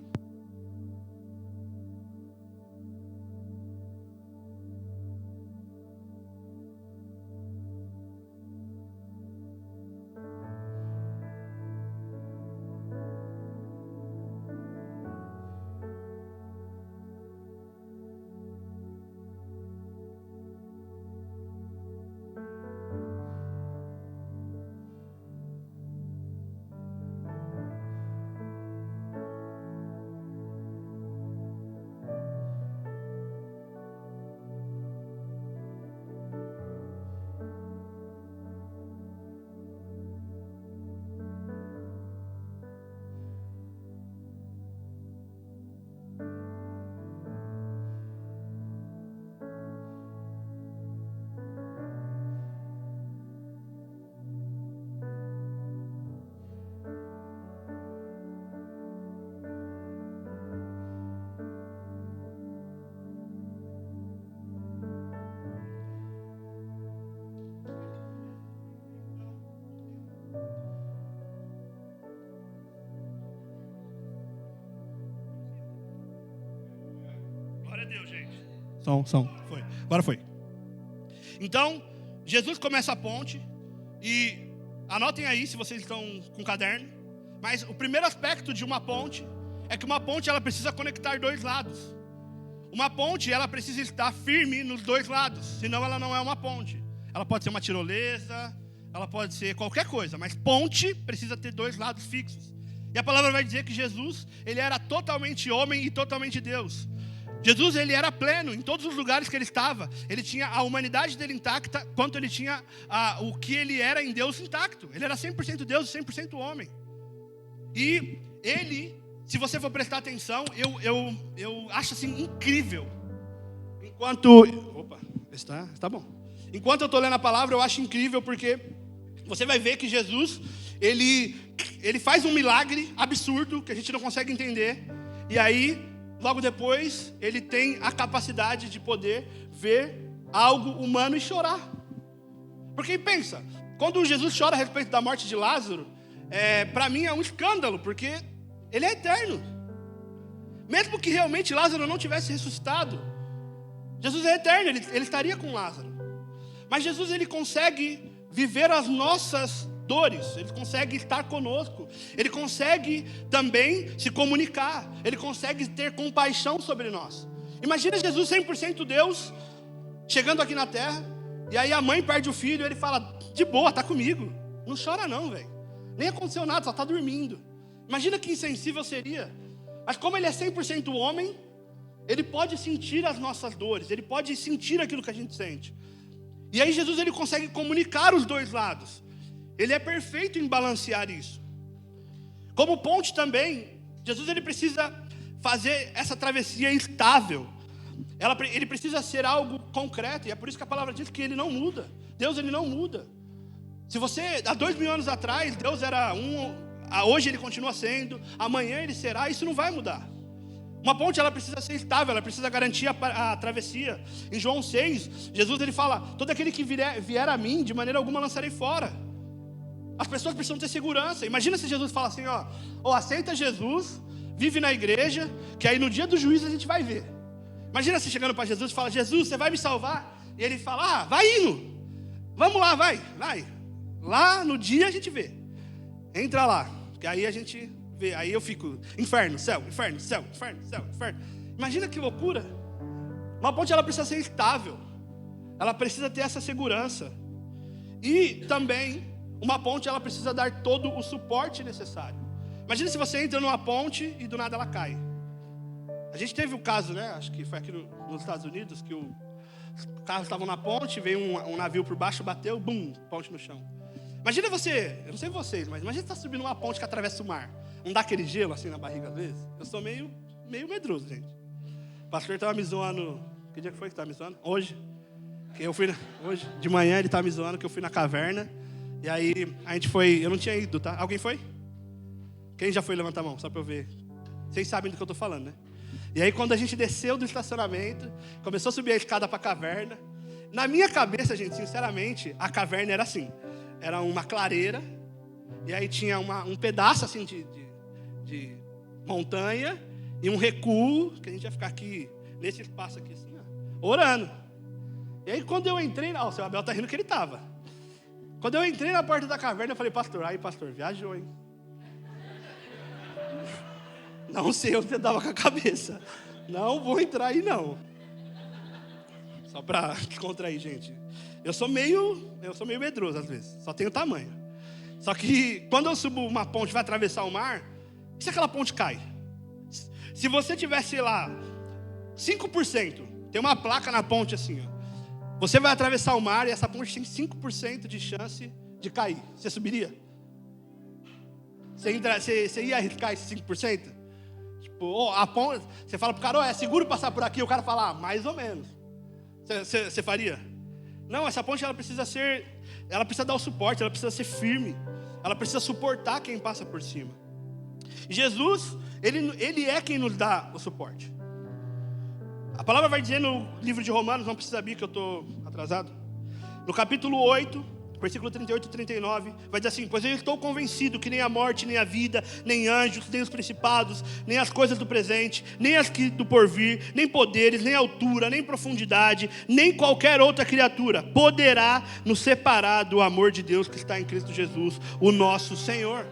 Deus, gente. Foi. Agora foi. Então, Jesus começa a ponte. E anotem aí se vocês estão com caderno. Mas o primeiro aspecto de uma ponte é que uma ponte, ela precisa conectar dois lados. Uma ponte, ela precisa estar firme nos dois lados. Senão ela não é uma ponte. Ela pode ser uma tirolesa, ela pode ser qualquer coisa. Mas ponte precisa ter dois lados fixos. E a palavra vai dizer que Jesus, ele era totalmente homem e totalmente Deus. Jesus, ele era pleno em todos os lugares que ele estava. Ele tinha a humanidade dele intacta, quanto ele tinha o que ele era em Deus intacto. Ele era 100% Deus e 100% homem. E ele, se você for prestar atenção, eu acho assim incrível. Está bom. Enquanto eu estou lendo a palavra, eu acho incrível porque você vai ver que Jesus, ele faz um milagre absurdo que a gente não consegue entender. E aí, logo depois, ele tem a capacidade de poder ver algo humano e chorar. Porque pensa, quando Jesus chora a respeito da morte de Lázaro, para mim é um escândalo, porque ele é eterno. Mesmo que realmente Lázaro não tivesse ressuscitado, Jesus é eterno, ele estaria com Lázaro. Mas Jesus, ele consegue viver as nossas dores, ele consegue estar conosco, ele consegue também se comunicar, ele consegue ter compaixão sobre nós. Imagina Jesus 100% Deus, chegando aqui na terra, e aí a mãe perde o filho, e ele fala, de boa, tá comigo, não chora não, velho, nem aconteceu nada, só tá dormindo. Imagina que insensível seria. Mas como ele é 100% homem, ele pode sentir as nossas dores, ele pode sentir aquilo que a gente sente. E aí Jesus, ele consegue comunicar os dois lados. Ele é perfeito em balancear isso. Como ponte também, Jesus ele precisa fazer essa travessia estável. Ele precisa ser algo concreto, e é por isso que a palavra diz que ele não muda. Deus ele não muda. Se você, há 2000 anos atrás, Deus era hoje ele continua sendo, amanhã ele será, isso não vai mudar. Uma ponte ela precisa ser estável, ela precisa garantir a travessia. Em João 6, Jesus ele fala: todo aquele que vier a mim, de maneira alguma lançarei fora. As pessoas precisam ter segurança. Imagina se Jesus fala assim, aceita Jesus, vive na igreja, que aí no dia do juízo a gente vai ver. Imagina você chegando para Jesus e fala: Jesus, você vai me salvar? E ele fala: vai indo, vamos lá, vai. Lá no dia a gente vê. Entra lá, que aí a gente vê. Aí eu fico, inferno, céu, inferno, céu, inferno, céu, inferno. Imagina que loucura. Uma ponte ela precisa ser estável, ela precisa ter essa segurança. E também uma ponte ela precisa dar todo o suporte necessário. Imagina se você entra numa ponte e do nada ela cai. A gente teve o caso, né? Acho que foi aqui nos Estados Unidos, que os carros estavam na ponte, veio um navio por baixo, bateu, bum, ponte no chão. Imagina você, eu não sei vocês, mas imagina você estar subindo uma ponte que atravessa o mar. Não dá aquele gelo assim na barriga às vezes? Eu sou meio medroso, gente. O pastor estava me zoando. Que dia que foi que estava me zoando? Hoje. Hoje, de manhã ele estava me zoando que eu fui na caverna. E aí a gente foi, eu não tinha ido, tá? Alguém foi? Quem já foi, levanta a mão, só para eu ver. Vocês sabem do que eu estou falando, né? E aí quando a gente desceu do estacionamento, começou a subir a escada para a caverna. Na minha cabeça, gente, sinceramente, a caverna era assim. Era uma clareira, e aí tinha um pedaço assim de montanha, e um recuo, que a gente ia ficar aqui, nesse espaço aqui assim, orando. E aí quando eu entrei, o seu Abel tá rindo que ele estava. Quando eu entrei na porta da caverna, eu falei: pastor, viajou, hein? Não sei onde você dava com a cabeça. Não vou entrar aí, não. Só para descontrair, gente. Eu sou meio medroso às vezes. Só tenho tamanho. Só que quando eu subo uma ponte e vai atravessar o mar, e se aquela ponte cai? Se você tivesse lá 5%, tem uma placa na ponte assim, você vai atravessar o mar e essa ponte tem 5% de chance de cair. Você subiria? Você ia arriscar esse 5%? Tipo, a ponte, você fala pro cara: é seguro passar por aqui? O cara fala: mais ou menos. Você faria? Não, essa ponte ela precisa dar o suporte, ela precisa ser firme. Ela precisa suportar quem passa por cima. E Jesus, ele é quem nos dá o suporte. A palavra vai dizer no livro de Romanos, não precisa abrir que eu estou atrasado. No capítulo 8, versículo 38 e 39, vai dizer assim: pois eu estou convencido que nem a morte, nem a vida, nem anjos, nem os principados, nem as coisas do presente, nem as que do porvir, nem poderes, nem altura, nem profundidade, nem qualquer outra criatura poderá nos separar do amor de Deus que está em Cristo Jesus, o nosso Senhor.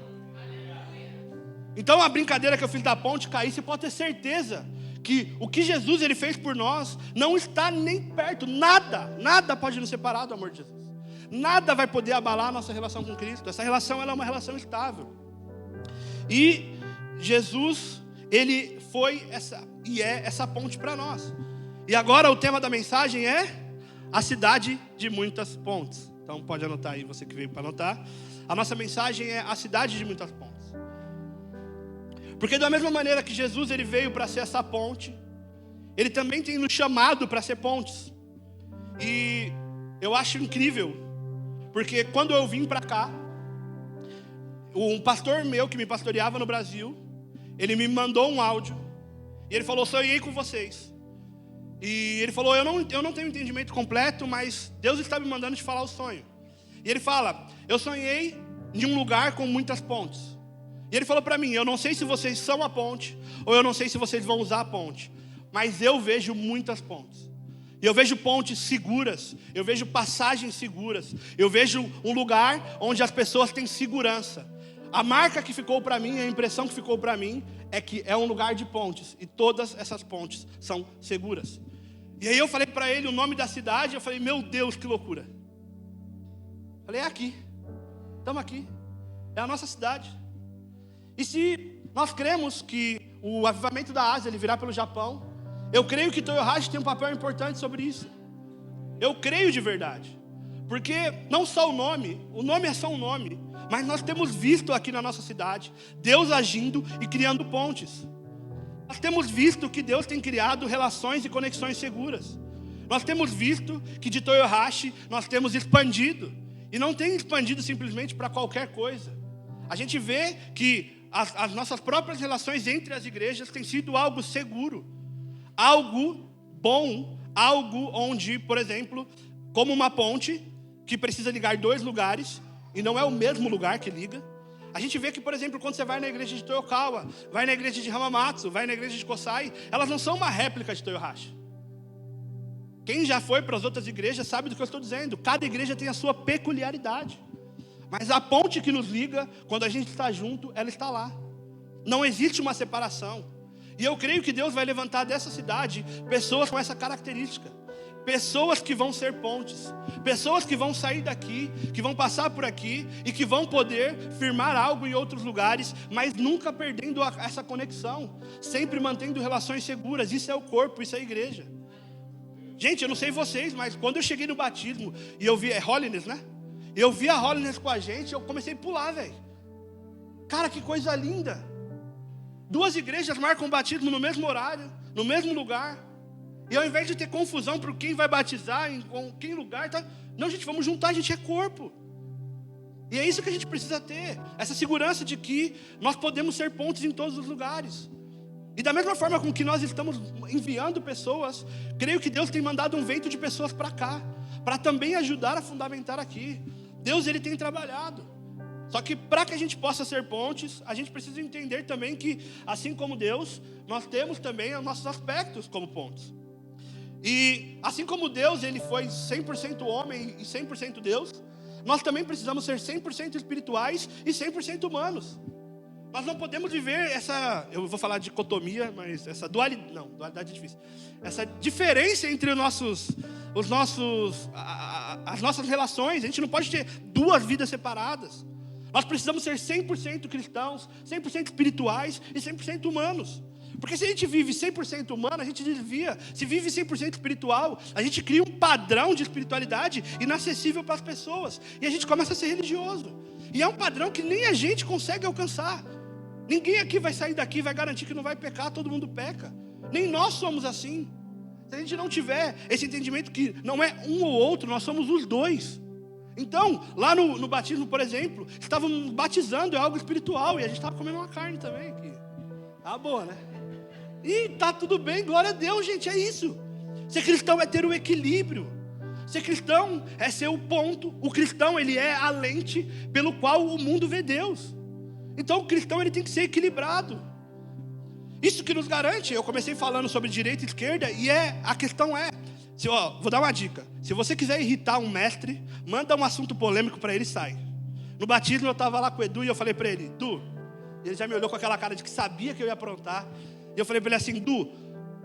Então a brincadeira que eu fiz da ponte cair, você pode ter certeza que o que Jesus ele fez por nós não está nem perto, nada pode nos separar do amor de Jesus. Nada vai poder abalar a nossa relação com Cristo. Essa relação ela é uma relação estável. E Jesus, ele foi essa ponte para nós. E agora o tema da mensagem é a cidade de muitas pontes. Então pode anotar aí, você que veio para anotar. A nossa mensagem é a cidade de muitas pontes. Porque da mesma maneira que Jesus ele veio para ser essa ponte, ele também tem nos chamado para ser pontes. E eu acho incrível, porque quando eu vim para cá, um pastor meu que me pastoreava no Brasil, ele me mandou um áudio, e ele falou: sonhei com vocês. E ele falou: eu não tenho entendimento completo, mas Deus está me mandando te falar o sonho. E ele fala: eu sonhei em um lugar com muitas pontes. E ele falou para mim: eu não sei se vocês são a ponte, ou eu não sei se vocês vão usar a ponte, mas eu vejo muitas pontes. E eu vejo pontes seguras, eu vejo passagens seguras, eu vejo um lugar onde as pessoas têm segurança. A marca que ficou para mim, a impressão que ficou para mim, é que é um lugar de pontes, e todas essas pontes são seguras. E aí eu falei para ele o nome da cidade, eu falei: meu Deus, que loucura. Eu falei: é aqui, estamos aqui, é a nossa cidade. E se nós cremos que o avivamento da Ásia ele virá pelo Japão, eu creio que Toyohashi tem um papel importante sobre isso. Eu creio de verdade. Porque não só o nome é só um nome, mas nós temos visto aqui na nossa cidade Deus agindo e criando pontes. Nós temos visto que Deus tem criado relações e conexões seguras. Nós temos visto que de Toyohashi nós temos expandido. E não tem expandido simplesmente para qualquer coisa. A gente vê que as nossas próprias relações entre as igrejas têm sido algo seguro. Algo bom, algo onde, por exemplo, como uma ponte que precisa ligar 2 lugares, e não é o mesmo lugar que liga. A gente vê que, por exemplo, quando você vai na igreja de Toyokawa, vai na igreja de Hamamatsu, vai na igreja de Kosai, elas não são uma réplica de Toyohashi. Quem já foi para as outras igrejas sabe do que eu estou dizendo. Cada igreja tem a sua peculiaridade. Mas a ponte que nos liga, quando a gente está junto, ela está lá. Não existe uma separação. E eu creio que Deus vai levantar dessa cidade pessoas com essa característica. Pessoas que vão ser pontes. Pessoas que vão sair daqui, que vão passar por aqui e que vão poder firmar algo em outros lugares, mas nunca perdendo essa conexão. Sempre mantendo relações seguras. Isso é o corpo, isso é a igreja. Gente, eu não sei vocês, mas quando eu cheguei no batismo e eu vi, Holiness, né? Eu vi a Holiness com a gente, eu comecei a pular, velho. Cara, que coisa linda. 2 igrejas marcam o batismo no mesmo horário, no mesmo lugar. E ao invés de ter confusão por quem vai batizar, em quem lugar, tá? Não, gente, vamos juntar, a gente é corpo. E é isso que a gente precisa ter. Essa segurança de que nós podemos ser pontes em todos os lugares. E da mesma forma com que nós estamos enviando pessoas, creio que Deus tem mandado um vento de pessoas para cá, para também ajudar a fundamentar aqui. Deus, Ele tem trabalhado. Só que para que a gente possa ser pontes, a gente precisa entender também que, assim como Deus, nós temos também os nossos aspectos como pontes. E assim como Deus, Ele foi 100% homem e 100% Deus, nós também precisamos ser 100% espirituais e 100% humanos. Nós não podemos viver eu vou falar de dicotomia, mas essa dualidade, não, dualidade é difícil. Essa diferença entre as nossas relações. A gente não pode ter 2 vidas separadas. Nós precisamos ser 100% cristãos, 100% espirituais e 100% humanos. Porque se a gente vive 100% humano, a gente desvia. Se vive 100% espiritual, a gente cria um padrão de espiritualidade inacessível para as pessoas. E a gente começa a ser religioso. E é um padrão que nem a gente consegue alcançar. Ninguém aqui vai sair daqui e vai garantir que não vai pecar, todo mundo peca. Nem nós somos assim. Se a gente não tiver esse entendimento que não é um ou outro, nós somos os 2. Então, lá no batismo, por exemplo, estávamos batizando, é algo espiritual, e a gente estava comendo uma carne também, que tá boa, né? E tá tudo bem, glória a Deus, gente, é isso. Ser cristão é ter o equilíbrio. Ser cristão é ser o ponto. O cristão, ele é a lente pelo qual o mundo vê Deus. Então o cristão, ele tem que ser equilibrado. Isso que nos garante, eu comecei falando sobre direita e esquerda, e a questão é, vou dar uma dica. Se você quiser irritar um mestre, manda um assunto polêmico para ele e sai. No batismo eu estava lá com o Edu e eu falei para ele, Edu, ele já me olhou com aquela cara de que sabia que eu ia aprontar. E eu falei para ele assim, Edu,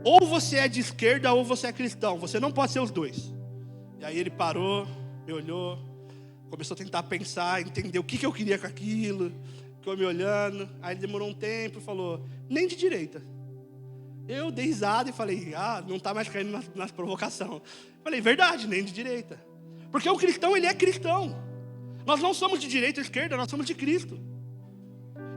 ou você é de esquerda ou você é cristão, você não pode ser os 2. E aí ele parou, me olhou, começou a tentar pensar, entender o que eu queria com aquilo, ficou me olhando, aí ele demorou um tempo e falou, nem de direita. Eu dei risada e falei, não está mais caindo nas provocações. Falei, verdade, nem de direita. Porque o cristão, ele é cristão. Nós não somos de direita ou esquerda, nós somos de Cristo.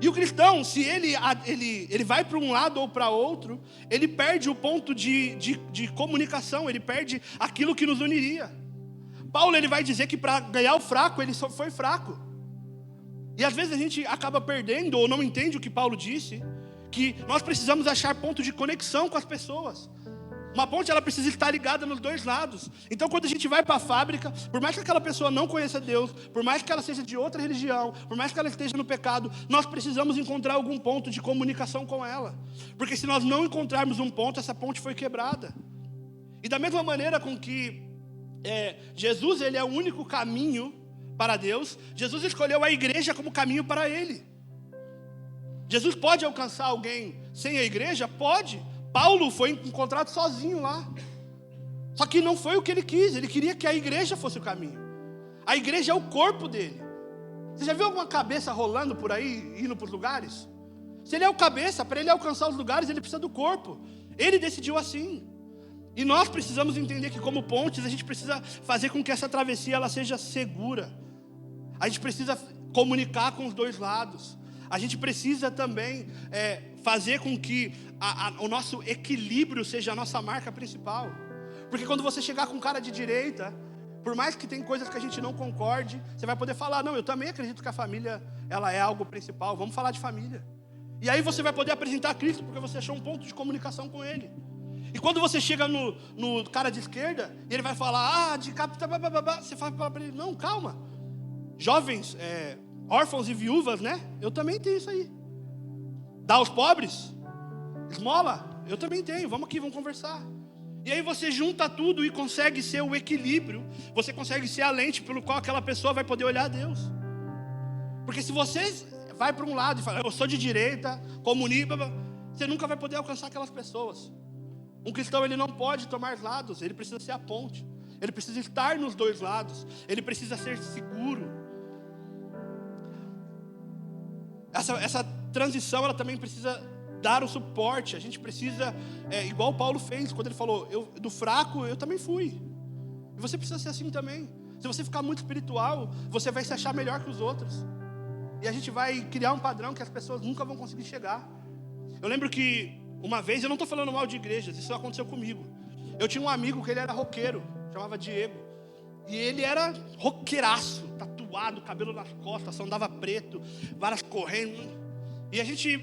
E o cristão, se ele vai para um lado ou para outro, ele perde o ponto de comunicação, ele perde aquilo que nos uniria. Paulo, ele vai dizer que para ganhar o fraco, ele só foi fraco. E às vezes a gente acaba perdendo ou não entende o que Paulo disse, que nós precisamos achar ponto de conexão com as pessoas. Uma ponte, ela precisa estar ligada nos 2 lados. Então quando a gente vai para a fábrica, por mais que aquela pessoa não conheça Deus, por mais que ela seja de outra religião, por mais que ela esteja no pecado, nós precisamos encontrar algum ponto de comunicação com ela. Porque se nós não encontrarmos um ponto, essa ponte foi quebrada. E da mesma maneira com que Jesus, ele é o único caminho para Deus, Jesus escolheu a igreja como caminho para Ele. Jesus pode alcançar alguém sem a igreja? Pode. Paulo foi encontrado sozinho lá. Só que não foi o que ele quis, ele queria que a igreja fosse o caminho. A igreja é o corpo dele. Você já viu alguma cabeça rolando por aí, indo para os lugares? Se ele é o cabeça, para ele alcançar os lugares, ele precisa do corpo. Ele decidiu assim. E nós precisamos entender que, como pontes, a gente precisa fazer com que essa travessia ela seja segura. A gente precisa comunicar com os dois lados. A gente precisa também fazer com que o nosso equilíbrio seja a nossa marca principal. Porque quando você chegar com cara de direita, por mais que tem coisas que a gente não concorde, você vai poder falar, não, eu também acredito que a família ela é algo principal, vamos falar de família. E aí você vai poder apresentar Cristo, porque você achou um ponto de comunicação com Ele. E quando você chega no cara de esquerda, e ele vai falar, de capitão, você fala para ele, não, calma. Jovens, órfãos e viúvas, né? Eu também tenho isso aí. Dá aos pobres, esmola, eu também tenho, vamos aqui, vamos conversar. E aí você junta tudo e consegue ser o equilíbrio, você consegue ser a lente pelo qual aquela pessoa vai poder olhar a Deus. Porque se você vai para um lado e fala, eu sou de direita, comunista, você nunca vai poder alcançar aquelas pessoas. Um cristão, ele não pode tomar lados, ele precisa ser a ponte. Ele precisa estar nos dois lados, ele precisa ser seguro. Essa transição, ela também precisa dar o suporte. A gente precisa, igual Paulo fez, quando ele falou, do fraco eu também fui. E você precisa ser assim também. Se você ficar muito espiritual, você vai se achar melhor que os outros. E a gente vai criar um padrão que as pessoas nunca vão conseguir chegar. Eu lembro que uma vez, eu não estou falando mal de igrejas, isso aconteceu comigo. Eu tinha um amigo que ele era roqueiro, chamava Diego. E ele era roqueiraço, tatuado, cabelo nas costas, só andava preto, várias correndo. E a gente,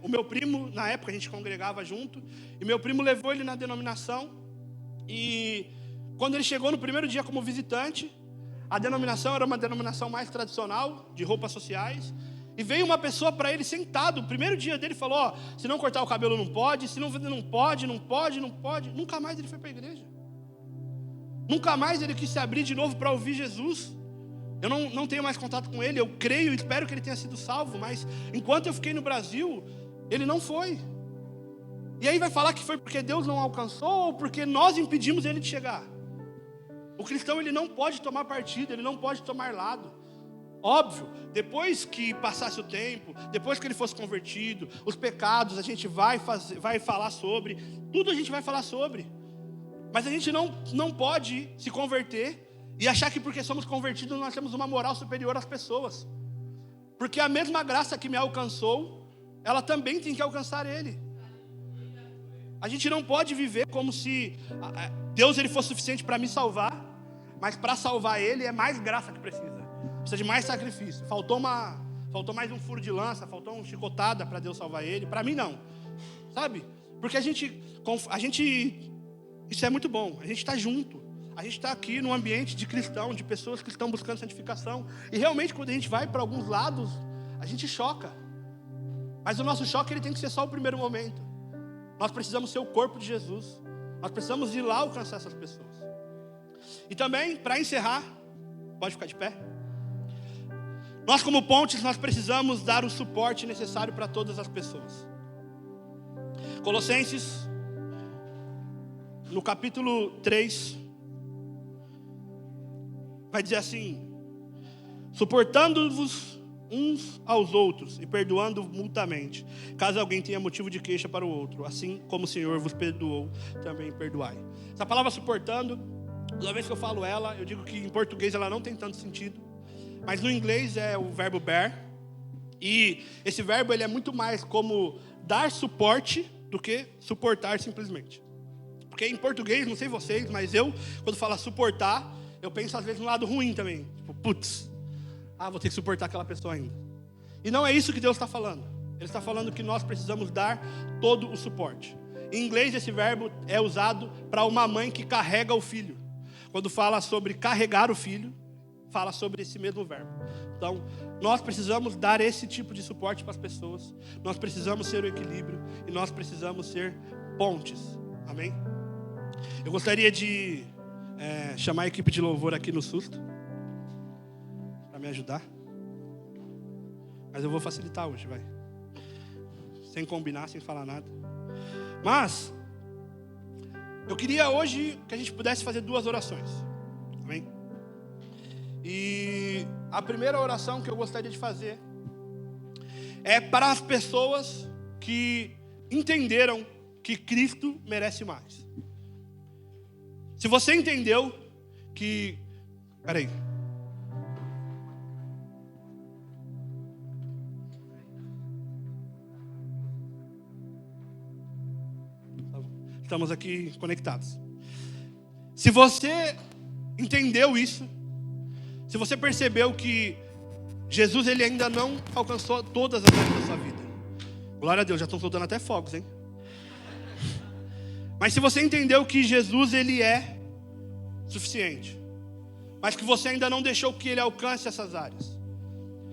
o meu primo, na época a gente congregava junto, e meu primo levou ele na denominação. E quando ele chegou no primeiro dia como visitante, a denominação era uma denominação mais tradicional, de roupas sociais. E veio uma pessoa para ele sentado, o primeiro dia dele falou, se não cortar o cabelo não pode, se não pode. Nunca mais ele foi para a igreja. Nunca mais ele quis se abrir de novo para ouvir Jesus. Eu não tenho mais contato com ele, eu creio e espero que ele tenha sido salvo, mas enquanto eu fiquei no Brasil, ele não foi. E aí vai falar que foi porque Deus não alcançou ou porque nós impedimos ele de chegar. O cristão, ele não pode tomar partido, ele não pode tomar lado. Óbvio, depois que passasse o tempo, depois que ele fosse convertido, os pecados a gente vai falar sobre, tudo a gente vai falar sobre. Mas a gente não pode se converter e achar que porque somos convertidos nós temos uma moral superior às pessoas. Porque a mesma graça que me alcançou, ela também tem que alcançar ele. A gente não pode viver como se Deus ele fosse suficiente para me salvar, mas para salvar ele é mais graça que precisa. Precisa de mais sacrifício. Faltou mais um furo de lança, faltou uma chicotada para Deus salvar ele. Para mim não, sabe? Porque a gente, isso é muito bom. A gente está junto. A gente está aqui num ambiente de cristão, de pessoas que estão buscando santificação. E realmente quando a gente vai para alguns lados, a gente choca. Mas o nosso choque ele tem que ser só o primeiro momento. Nós precisamos ser o corpo de Jesus. Nós precisamos ir lá alcançar essas pessoas. E também, para encerrar, pode ficar de pé. Nós como pontes, nós precisamos dar o suporte necessário para todas as pessoas. Colossenses, no capítulo 3, vai dizer assim, suportando-vos uns aos outros e perdoando mutuamente, caso alguém tenha motivo de queixa para o outro, assim como o Senhor vos perdoou, também perdoai. Essa palavra suportando, toda vez que eu falo ela, eu digo que em português ela não tem tanto sentido, mas no inglês é o verbo bear, e esse verbo ele é muito mais como dar suporte do que suportar simplesmente. Porque em português, não sei vocês, mas eu, quando falo suportar, eu penso às vezes no lado ruim também. Tipo, putz, vou ter que suportar aquela pessoa ainda. E não é isso que Deus está falando. Ele está falando que nós precisamos dar todo o suporte. Em inglês esse verbo é usado para uma mãe que carrega o filho. Quando fala sobre carregar o filho, fala sobre esse mesmo verbo. Então, nós precisamos dar esse tipo de suporte para as pessoas. Nós precisamos ser o equilíbrio e nós precisamos ser pontes. Amém? Eu gostaria de chamar a equipe de louvor aqui no susto para me ajudar. Mas eu vou facilitar hoje, vai. Sem combinar, sem falar nada. Mas eu queria hoje que a gente pudesse fazer 2 orações. Amém? E a primeira oração que eu gostaria de fazer é para as pessoas que entenderam que Cristo merece mais. Se você entendeu que... Peraí. Estamos aqui conectados. Se você entendeu isso, se você percebeu que Jesus ele ainda não alcançou todas as áreas da sua vida. Glória a Deus, já estão soltando até fogos, hein? Mas se você entendeu que Jesus ele é suficiente, mas que você ainda não deixou que ele alcance essas áreas.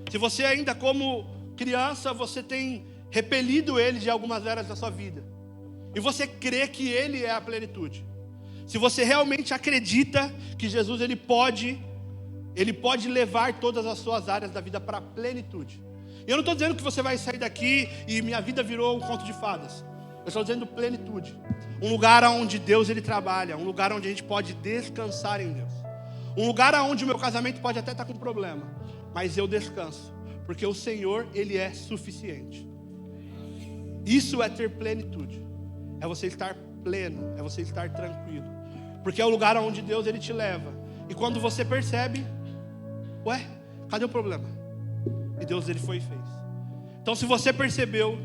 Se você ainda como criança, você tem repelido ele de algumas áreas da sua vida. E você crê que ele é a plenitude. Se você realmente acredita que Jesus ele pode levar todas as suas áreas da vida para a plenitude. E eu não estou dizendo que você vai sair daqui e minha vida virou um conto de fadas. Eu estou dizendo plenitude. Um lugar onde Deus ele trabalha, um lugar onde a gente pode descansar em Deus. Um lugar onde o meu casamento pode até estar com problema, mas eu descanso, porque o Senhor ele é suficiente. Isso é ter plenitude. É você estar pleno, é você estar tranquilo. Porque é o lugar onde Deus ele te leva. E quando você percebe, ué, cadê o problema? E Deus ele foi e fez. Então se você percebeu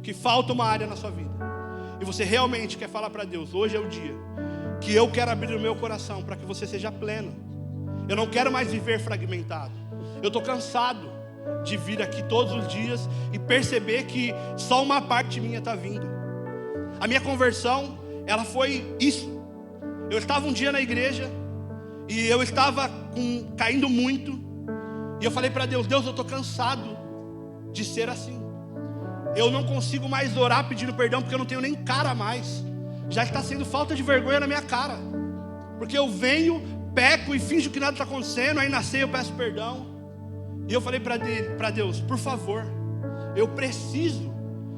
que falta uma área na sua vida, e você realmente quer falar para Deus, hoje é o dia que eu quero abrir o meu coração para que você seja pleno. Eu não quero mais viver fragmentado. Eu estou cansado de vir aqui todos os dias e perceber que só uma parte minha está vindo. A minha conversão, ela foi isso. Eu estava um dia na igreja e eu estava caindo muito. E eu falei para Deus, Deus, eu estou cansado de ser assim. Eu não consigo mais orar pedindo perdão porque eu não tenho nem cara mais. Já está sendo falta de vergonha na minha cara. Porque eu venho, peco e finjo que nada está acontecendo, aí na ceia eu peço perdão. E eu falei para Deus, por favor, eu preciso,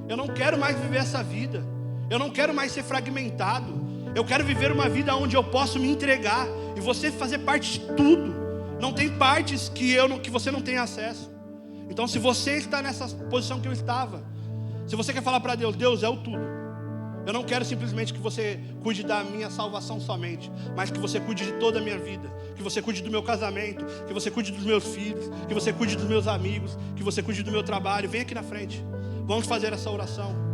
eu não quero mais viver essa vida. Eu não quero mais ser fragmentado. Eu quero viver uma vida onde eu posso me entregar e você fazer parte de tudo. Não tem partes que você não tem acesso. Então se você está nessa posição que eu estava, se você quer falar para Deus, Deus é o tudo. Eu não quero simplesmente que você cuide da minha salvação somente, mas que você cuide de toda a minha vida, que você cuide do meu casamento, que você cuide dos meus filhos, que você cuide dos meus amigos, que você cuide do meu trabalho. Vem aqui na frente, vamos fazer essa oração.